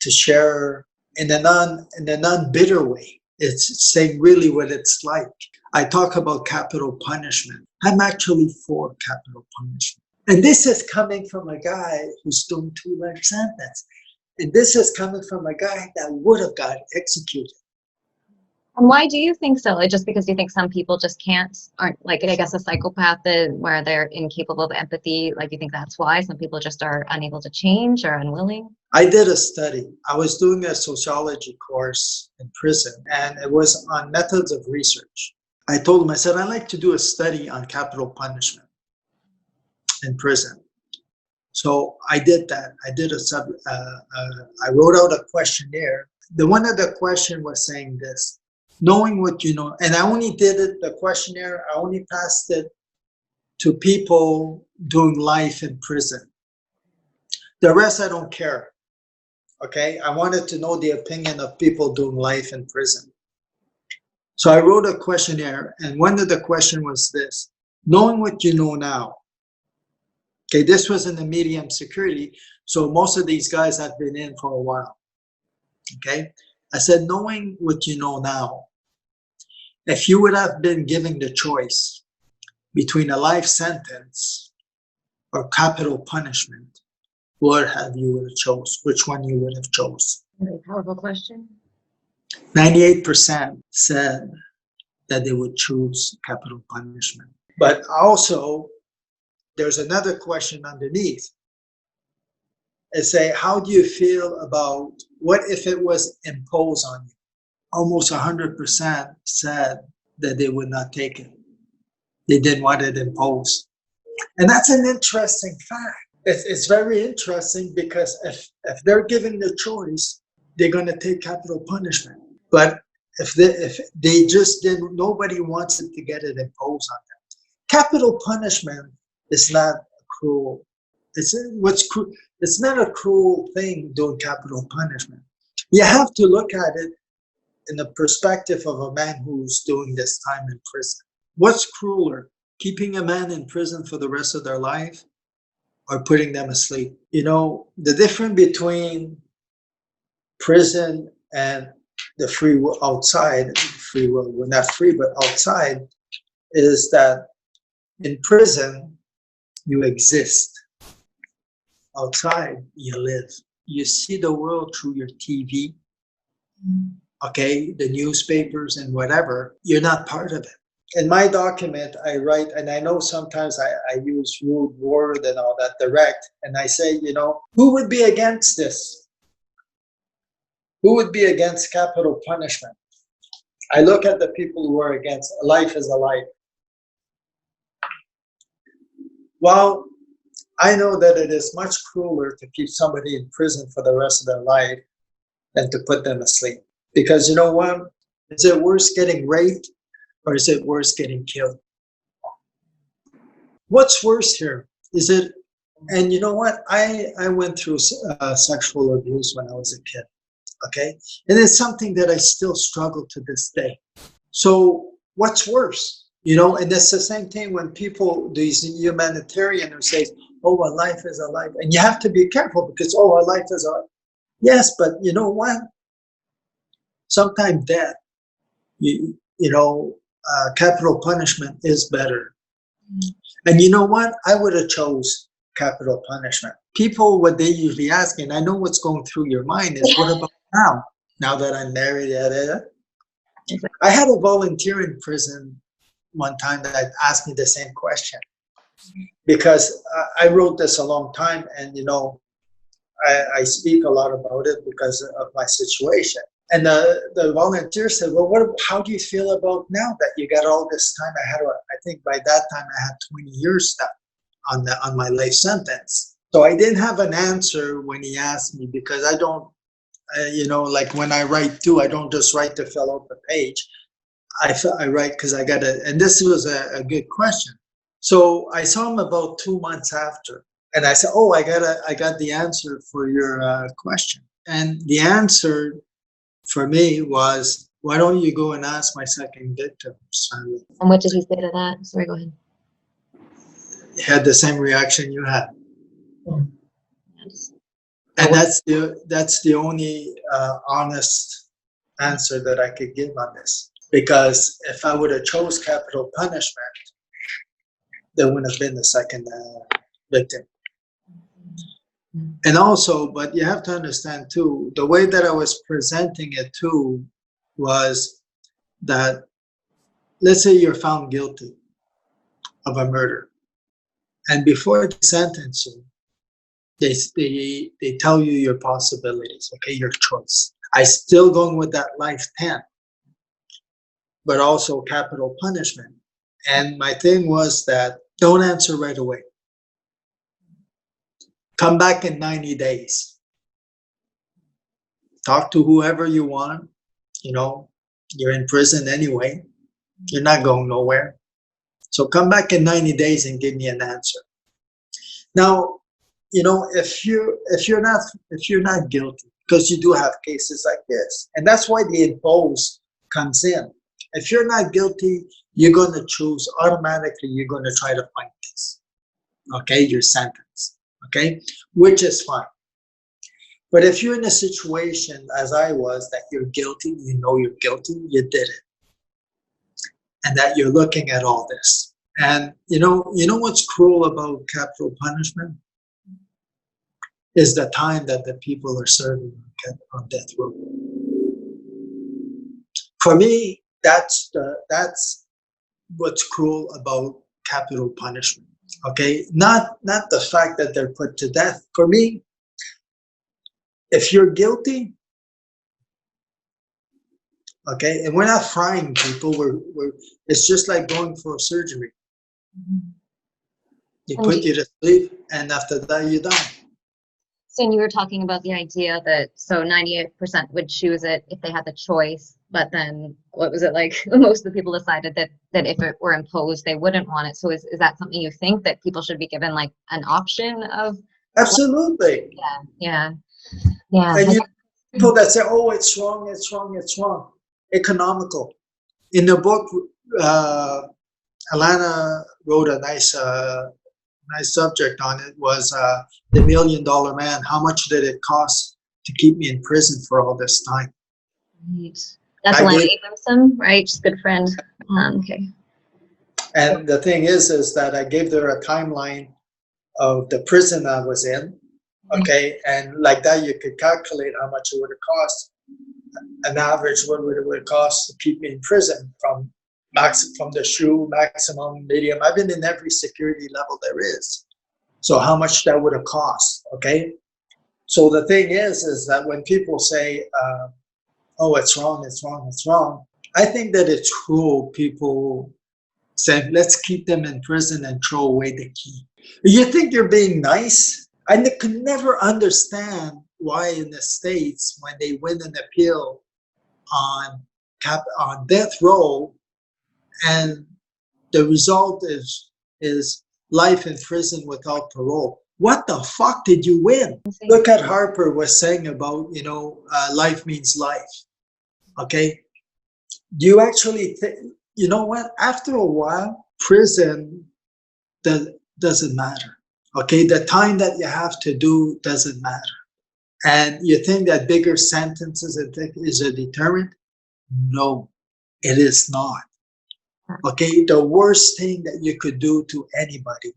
to share in a non-bitter way. It's saying really what it's like. I talk about capital punishment. I'm actually for capital punishment. And this is coming from a guy who's doing 2-life sentence. And this is coming from a guy that would have got executed. And why do you think so? Like, just because you think some people just aren't like, I guess, a psychopath where they're incapable of empathy? Like, you think that's why some people just are unable to change or unwilling? I did a study. I was doing a sociology course in prison, and it was on methods of research. I told him, I said, I'd like to do a study on capital punishment in prison. So I did that. I wrote out a questionnaire. The one of the question was saying this: knowing what you know, and I only did it, the questionnaire, I only passed it to people doing life in prison. The rest, I don't care. Okay, I wanted to know the opinion of people doing life in prison. So I wrote a questionnaire, and one of the question was this: knowing what you know now. Okay, this was in the medium security, so most of these guys have been in for a while. Okay, I said, knowing what you know now, if you would have been given the choice between a life sentence or capital punishment, what have you would have chose? Which one you would have chose? Very powerful question. 98% said that they would choose capital punishment. But also, there's another question underneath. It say, how do you feel about what if it was imposed on you? Almost 100% said that they would not take it. They didn't want it imposed. And that's an interesting fact. It's very interesting because if they're given the choice, they're going to take capital punishment. But if they just didn't, nobody wants it to get it imposed on them. Capital punishment is not cruel. It's not a cruel thing doing capital punishment. You have to look at it in the perspective of a man who's doing this time in prison. What's crueler, keeping a man in prison for the rest of their life or putting them asleep? The difference between prison and the free will outside, free will, we're not free, but outside, is that in prison, you exist. Outside, you live. You see the world through your TV, okay, the newspapers and whatever. You're not part of it. In my document, I write, and I know sometimes I use rude word and all that, direct, and I say, who would be against this? Who would be against capital punishment? I look at the people who are against. Life is a life. Well, I know that it is much crueler to keep somebody in prison for the rest of their life than to put them asleep. Because you know what? Is it worse getting raped or is it worse getting killed? What's worse here? Is it, and you know what? I went through sexual abuse when I was a kid, okay? And it's something that I still struggle to this day. So what's worse? And it's the same thing when people, these humanitarian who say, oh, a life is a life. And you have to be careful because, a life is a life. Yes, but you know what? Sometimes death, capital punishment is better. And you know what? I would have chose capital punishment. People, what they usually ask, and I know what's going through your mind is, what about now? Now that I'm married, I had a volunteer in prison one time that asked me the same question. Because I wrote this a long time, and I speak a lot about it because of my situation. And the volunteer said, "Well, how do you feel about now that you got all this time?" I think by that time I had 20 years left on my life sentence. So I didn't have an answer when he asked me because like when I write too, I don't just write to fill out the page. I write because I got to, and this was a good question. So I saw him about 2 months after, and I said, "Oh, I got the answer for your question." And the answer for me was, "Why don't you go and ask my second victim's family?" And what did he say to that? Sorry, go ahead. He had the same reaction you had. Yes. And that's the only honest answer that I could give on this. Because if I would have chose capital punishment, there wouldn't have been the second victim. And also, but you have to understand too, the way that I was presenting it too was that, let's say you're found guilty of a murder, and before they sentence you, they tell you your possibilities, okay, your choice. I still going with that life 10, but also capital punishment. And my thing was that don't answer right away. Come back in 90 days. Talk to whoever you want. You're in prison anyway. You're not going nowhere. So come back in 90 days and give me an answer. Now, if you're not guilty, because you do have cases like this, and that's why the impose comes in. If you're not guilty, you're going to choose automatically. You're going to try to fight this, okay? Your sentence, okay, which is fine. But if you're in a situation, as I was, that you're guilty, you're guilty, you did it, and that you're looking at all this, and you know what's cruel about capital punishment is the time that the people are serving on death row. For me, that's what's cruel about capital punishment. Okay, not the fact that they're put to death. For me, if you're guilty, okay, and we're not frying people. It's just like going for surgery. You put you to sleep, and after that, you die. So you were talking about the idea that 98% would choose it if they had the choice, but then what was it like? Most of the people decided that if it were imposed, they wouldn't want it. So is that something you think that people should be given like an option of? Absolutely. Yeah. And people that say, "Oh, it's wrong, it's wrong, it's wrong." Economical. In the book, Alana wrote a nice subject on it, was the $1 Million Man. How much did it cost to keep me in prison for all this time? Right. That's Alana Abramson, right? Just a good friend. Okay. And the thing is that I gave her a timeline of the prison I was in, okay? And like that, you could calculate how much it would have cost. An average, what would it cost to keep me in prison from the SHU, maximum, medium. I've been in every security level there is. So how much that would have cost, okay? So the thing is that when people say, "Oh, it's wrong, it's wrong, it's wrong," I think that it's cruel. People say, "Let's keep them in prison and throw away the key." You think you're being nice? I could never understand why in the States, when they win an appeal on death row, and the result is life in prison without parole. What the fuck did you win? Look at Harper was saying about, life means life. Okay? Do you actually think, you know what? After a while, prison doesn't matter. Okay? The time that you have to do doesn't matter. And you think that bigger sentences is a deterrent? No, it is not. Okay, the worst thing that you could do to anybody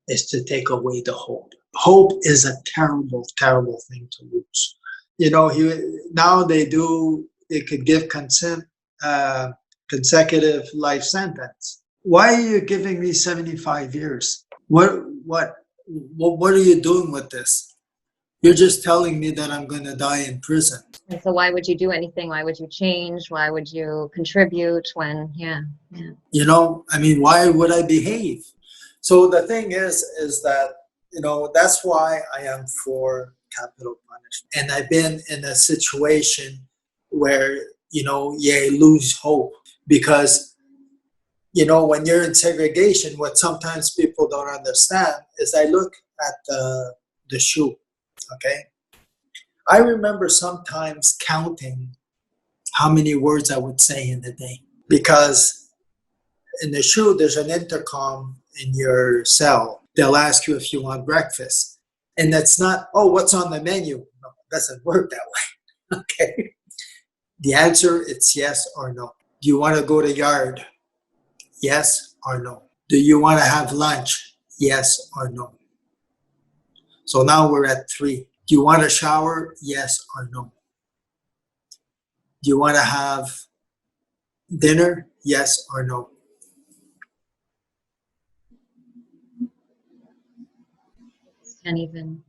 is to take away the hope. Hope is a terrible, terrible thing to lose. Now they could give consecutive life sentence. Why are you giving me 75 years? What are you doing with this? You're just telling me that I'm going to die in prison. And so why would you do anything? Why would you change? Why would you contribute when, why would I behave? So the thing is that, that's why I am for capital punishment. And I've been in a situation where, you lose hope because, when you're in segregation, what sometimes people don't understand is I look at the shoe, okay? I remember sometimes counting how many words I would say in a day because in the shoe, there's an intercom in your cell. They'll ask you if you want breakfast. And that's not, oh, what's on the menu? No, it doesn't work that way, okay? The answer, it's yes or no. Do you want to go to yard? Yes or no. Do you want to have lunch? Yes or no. So now we're at 3. Do you want a shower? Yes or no. Do you want to have dinner? Yes or no. Can't even.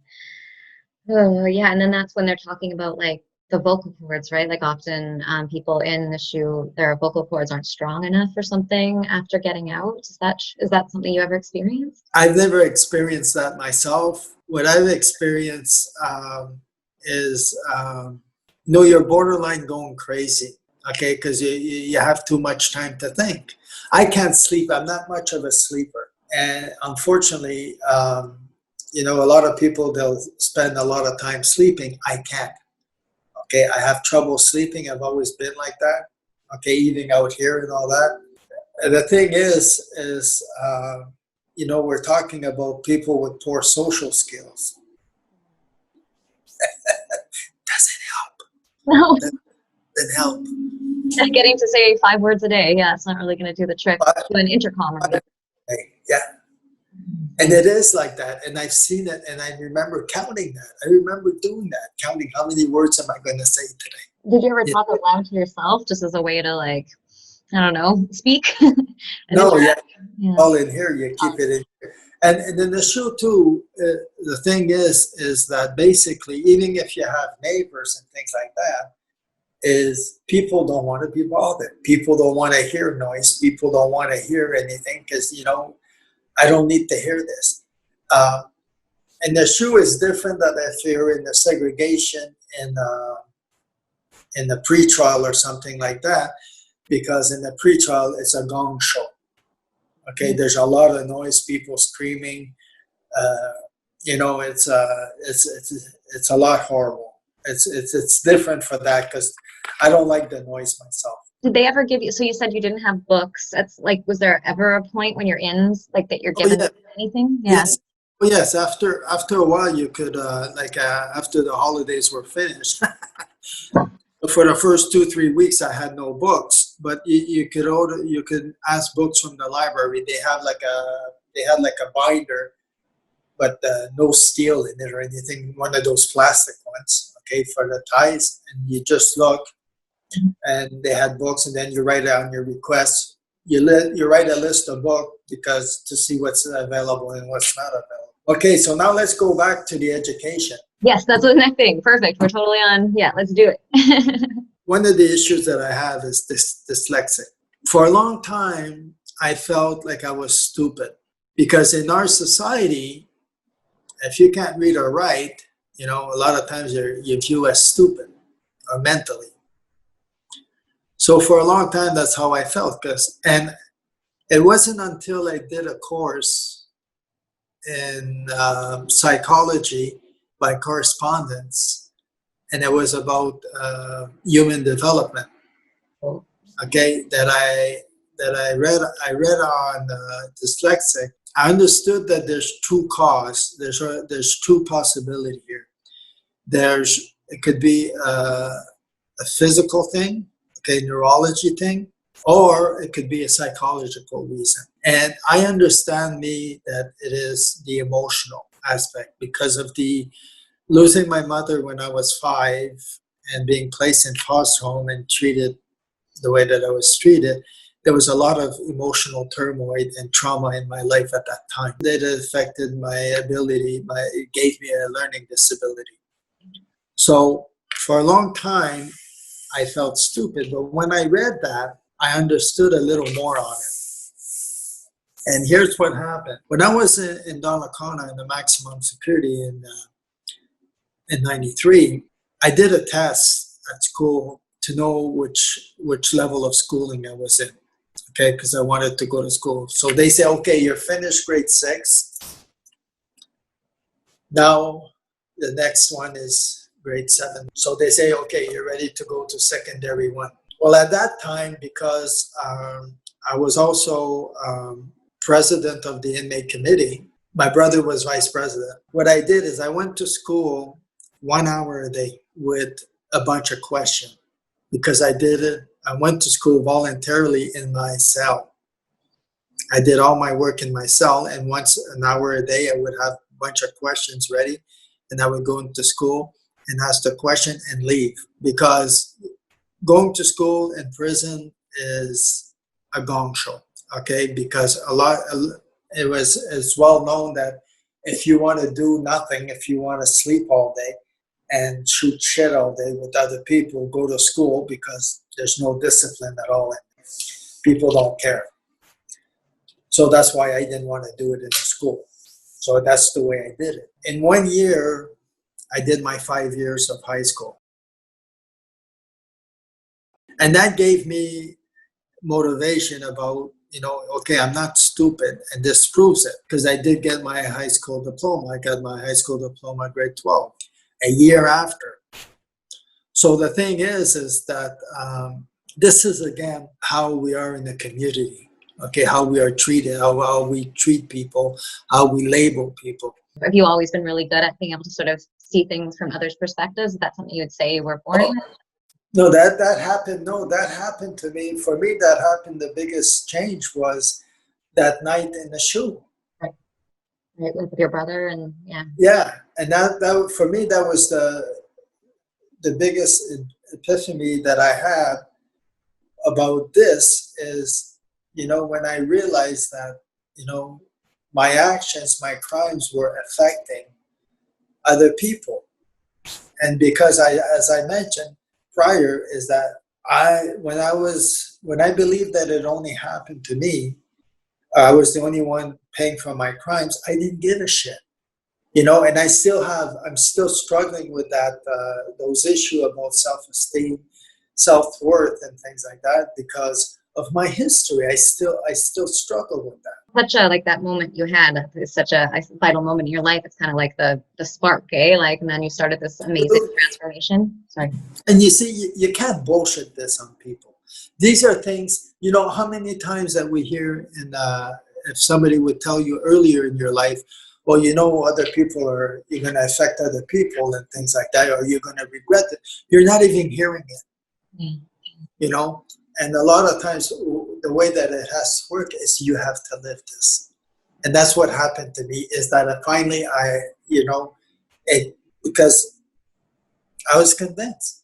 Oh, yeah. And then that's when they're talking about like the vocal cords, right? Like often people in the shoe, their vocal cords aren't strong enough or something after getting out. Is that something you ever experienced? I've never experienced that myself. What I've experienced is, you're borderline going crazy, okay? Because you have too much time to think. I can't sleep. I'm not much of a sleeper. And unfortunately, a lot of people, they'll spend a lot of time sleeping. I can't. Okay, I have trouble sleeping. I've always been like that. Okay, eating out here and all that. And the thing is, we're talking about people with poor social skills. Doesn't help. No. Doesn't help. Getting to say 5 words a day, yeah, it's not really going to do the trick to an intercom or whatever. Yeah. And it is like that. And I've seen it, and I remember counting that. I remember doing that, counting how many words am I going to say today. Did you ever talk out loud to yourself just as a way to, like, I don't know, speak? No, yeah. All in here, you keep it in here. And in the show too, the thing is that basically, even if you have neighbors and things like that, is people don't want to be bothered. People don't want to hear noise. People don't want to hear anything because, I don't need to hear this. And the shoe is different than if you're in the segregation in the pretrial or something like that, because in the pretrial, it's a gong show. Okay, there's a lot of noise, people screaming. It's a lot horrible. It's different for that because I don't like the noise myself. Did they ever give you, so you said you didn't have books. That's like, was there ever a point when you're in, like, that you're given anything? Yeah. Yes. Well, yes, after a while you could, after the holidays were finished, for the first 2-3 weeks I had no books, but you could ask books from the library. They had like a binder, but no steel in it or anything, one of those plastic ones, okay, for the ties, and you just look. And they had books, and then you write down your requests. You write a list of books because to see what's available and what's not available. Okay, so now let's go back to the education. Yes, that's the next thing. Perfect. We're totally on. Yeah, let's do it. One of the issues that I have is dyslexic. For a long time, I felt like I was stupid because in our society, if you can't read or write, a lot of times you're viewed as stupid or mentally. So for a long time, that's how I felt. And it wasn't until I did a course in psychology by correspondence, and it was about human development. Okay, that I read on dyslexic. I understood that there's two causes. There's two possibilities here. It could be a physical thing. Okay, neurology thing, or it could be a psychological reason. And I understand that it is the emotional aspect because of the losing my mother when I was 5 and being placed in foster home and treated the way that I was treated. There was a lot of emotional turmoil and trauma in my life at that time. That affected my ability, it gave me a learning disability. So for a long time, I felt stupid, but when I read that, I understood a little more on it. And here's what happened. When I was in Donnacona in the maximum security, and in 93, I did a test at school to know which level of schooling I was in, okay, because I wanted to go to school. So they say, okay, you're finished grade 6. Now the next one is grade 7. So they say, okay, you're ready to go to secondary 1. Well, at that time, because I was also president of the inmate committee, my brother was vice president. What I did is I went to school 1 hour a day with a bunch of questions because I did it. I went to school voluntarily in my cell. I did all my work in my cell, and once an hour a day, I would have a bunch of questions ready, and I would go into school and ask the question and leave, because going to school in prison is a gong show, okay? Because it's well known that if you want to do nothing, if you want to sleep all day and shoot shit all day with other people, go to school, because there's no discipline at all and people don't care. So that's why I didn't want to do it in school. So that's the way I did it. In 1 year, I did my 5 years of high school. And that gave me motivation about, okay, I'm not stupid. And this proves it, because I did get my high school diploma. I got my high school diploma grade 12, a year after. So the thing is that this is, again, how we are in the community, okay, how we are treated, how we treat people, how we label people. Have you always been really good at being able to sort of see things from others' perspectives? Is that something you would say you were born with? No, that happened. No, that happened to me. For me, that happened. The biggest change was that night in the shoe. Right, with your brother, and yeah. Yeah, and that for me, that was the biggest epiphany that I had about this is, when I realized that, my actions, my crimes were affecting other people, and because as I mentioned prior, is that when I believed that it only happened to me, I was the only one paying for my crimes, I didn't give a shit, and I'm still struggling with that, those issues about self-esteem, self-worth, and things like that, because of my history. I still struggle with that. Such a, like, that moment you had is such a vital moment in your life. It's kind of like the spark, eh? Like, and then you started this amazing transformation. Sorry. And you see, you can't bullshit this on people. These are things, how many times that we hear if somebody would tell you earlier in your life, well, other people you're going to affect other people and things like that, or you're going to regret it. You're not even hearing it, And a lot of times, the way that it has to work is you have to live this. And that's what happened to me, is that finally because I was convinced.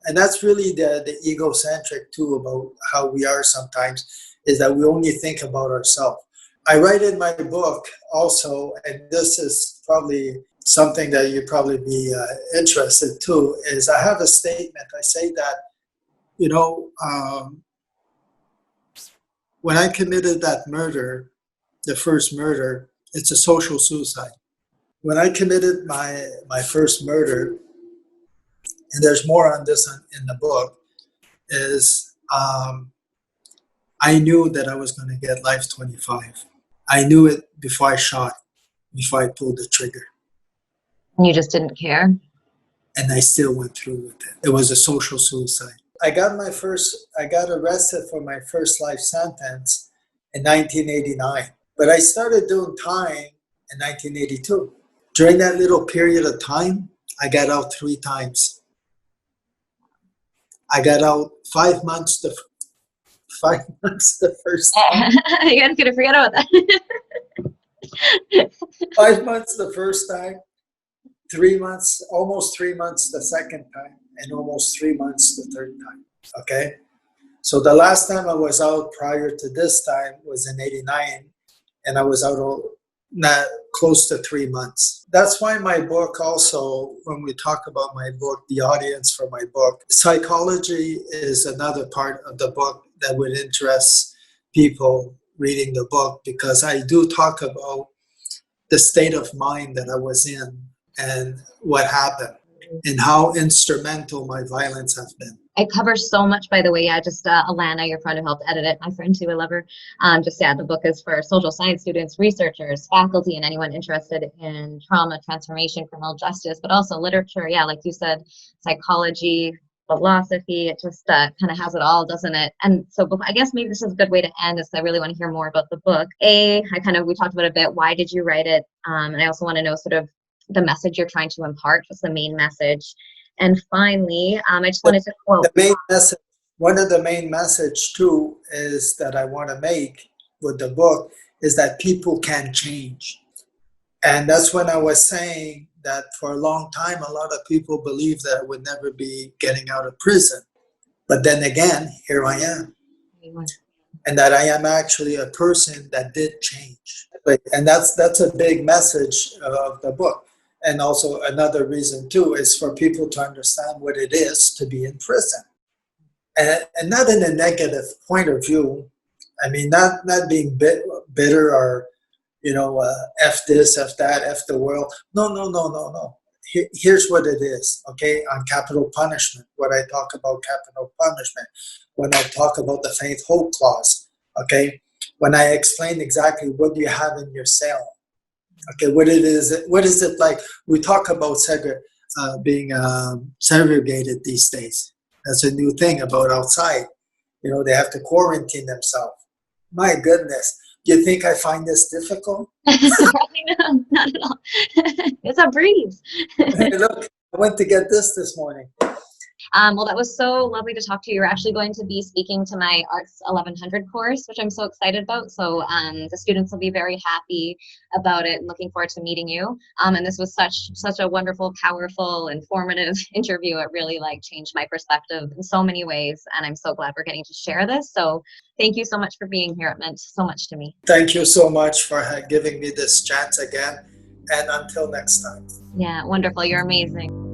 And that's really the egocentric too, about how we are sometimes, is that we only think about ourselves. I write in my book also, and this is probably something that you'd probably be interested too, is I have a statement. I say that, when I committed that murder, the first murder, it's a social suicide. When I committed my first murder, and there's more on this in the book, is I knew that I was going to get life 25. I knew it before I shot, before I pulled the trigger. And you just didn't care? And I still went through with it. It was a social suicide. I got arrested for my first life sentence in 1989. But I started doing time in 1982. During that little period of time, I got out 3 times. I got out 5 months the first time. You guys gonna forget about that. 5 months the first time, 3 months, almost 3 months the second time, and almost 3 months the third time. Okay? So the last time I was out prior to this time was in 89, and I was out close to 3 months. That's why my book also, when we talk about my book, the audience for my book, psychology is another part of the book that would interest people reading the book, because I do talk about the state of mind that I was in and what happened and how instrumental my violence has been. It covers so much, by the way. Yeah, just Alana, your friend who helped edit it, my friend too, I love her. The book is for social science students, researchers, faculty, and anyone interested in trauma, transformation, criminal justice, but also literature. Yeah, like you said, psychology, philosophy. It just kind of has it all, doesn't it? And so I guess maybe this is a good way to end this. I really want to hear more about the book. We talked about a bit. Why did you write it? And I also want to know sort of the message you're trying to impart. What's the main message? And finally, I just wanted to quote. The main message, one of the main message too, is that I want to make with the book is that people can change. And that's when I was saying that for a long time, a lot of people believed that I would never be getting out of prison. But then again, here I am. And that I am actually a person that did change. And that's a big message of the book. And also another reason too is for people to understand what it is to be in prison. And not in a negative point of view. I mean, not being bitter or, F this, F that, F the world. No. Here's what it is, okay, on capital punishment, what I talk about capital punishment, when I talk about the faith hope clause, okay, when I explain exactly what you have in your cell. Okay, what is it like? We talk about being segregated these days. That's a new thing about outside. They have to quarantine themselves. My goodness, do you think I find this difficult? No, not at all. It's a breeze. Hey, look, I went to get this morning. Well, that was so lovely to talk to you. You're actually going to be speaking to my Arts 1100 course, which I'm so excited about. So the students will be very happy about it and looking forward to meeting you. And this was such a wonderful, powerful, informative interview. It really changed my perspective in so many ways. And I'm so glad we're getting to share this. So thank you so much for being here. It meant so much to me. Thank you so much for giving me this chance again. And until next time. Yeah, wonderful. You're amazing.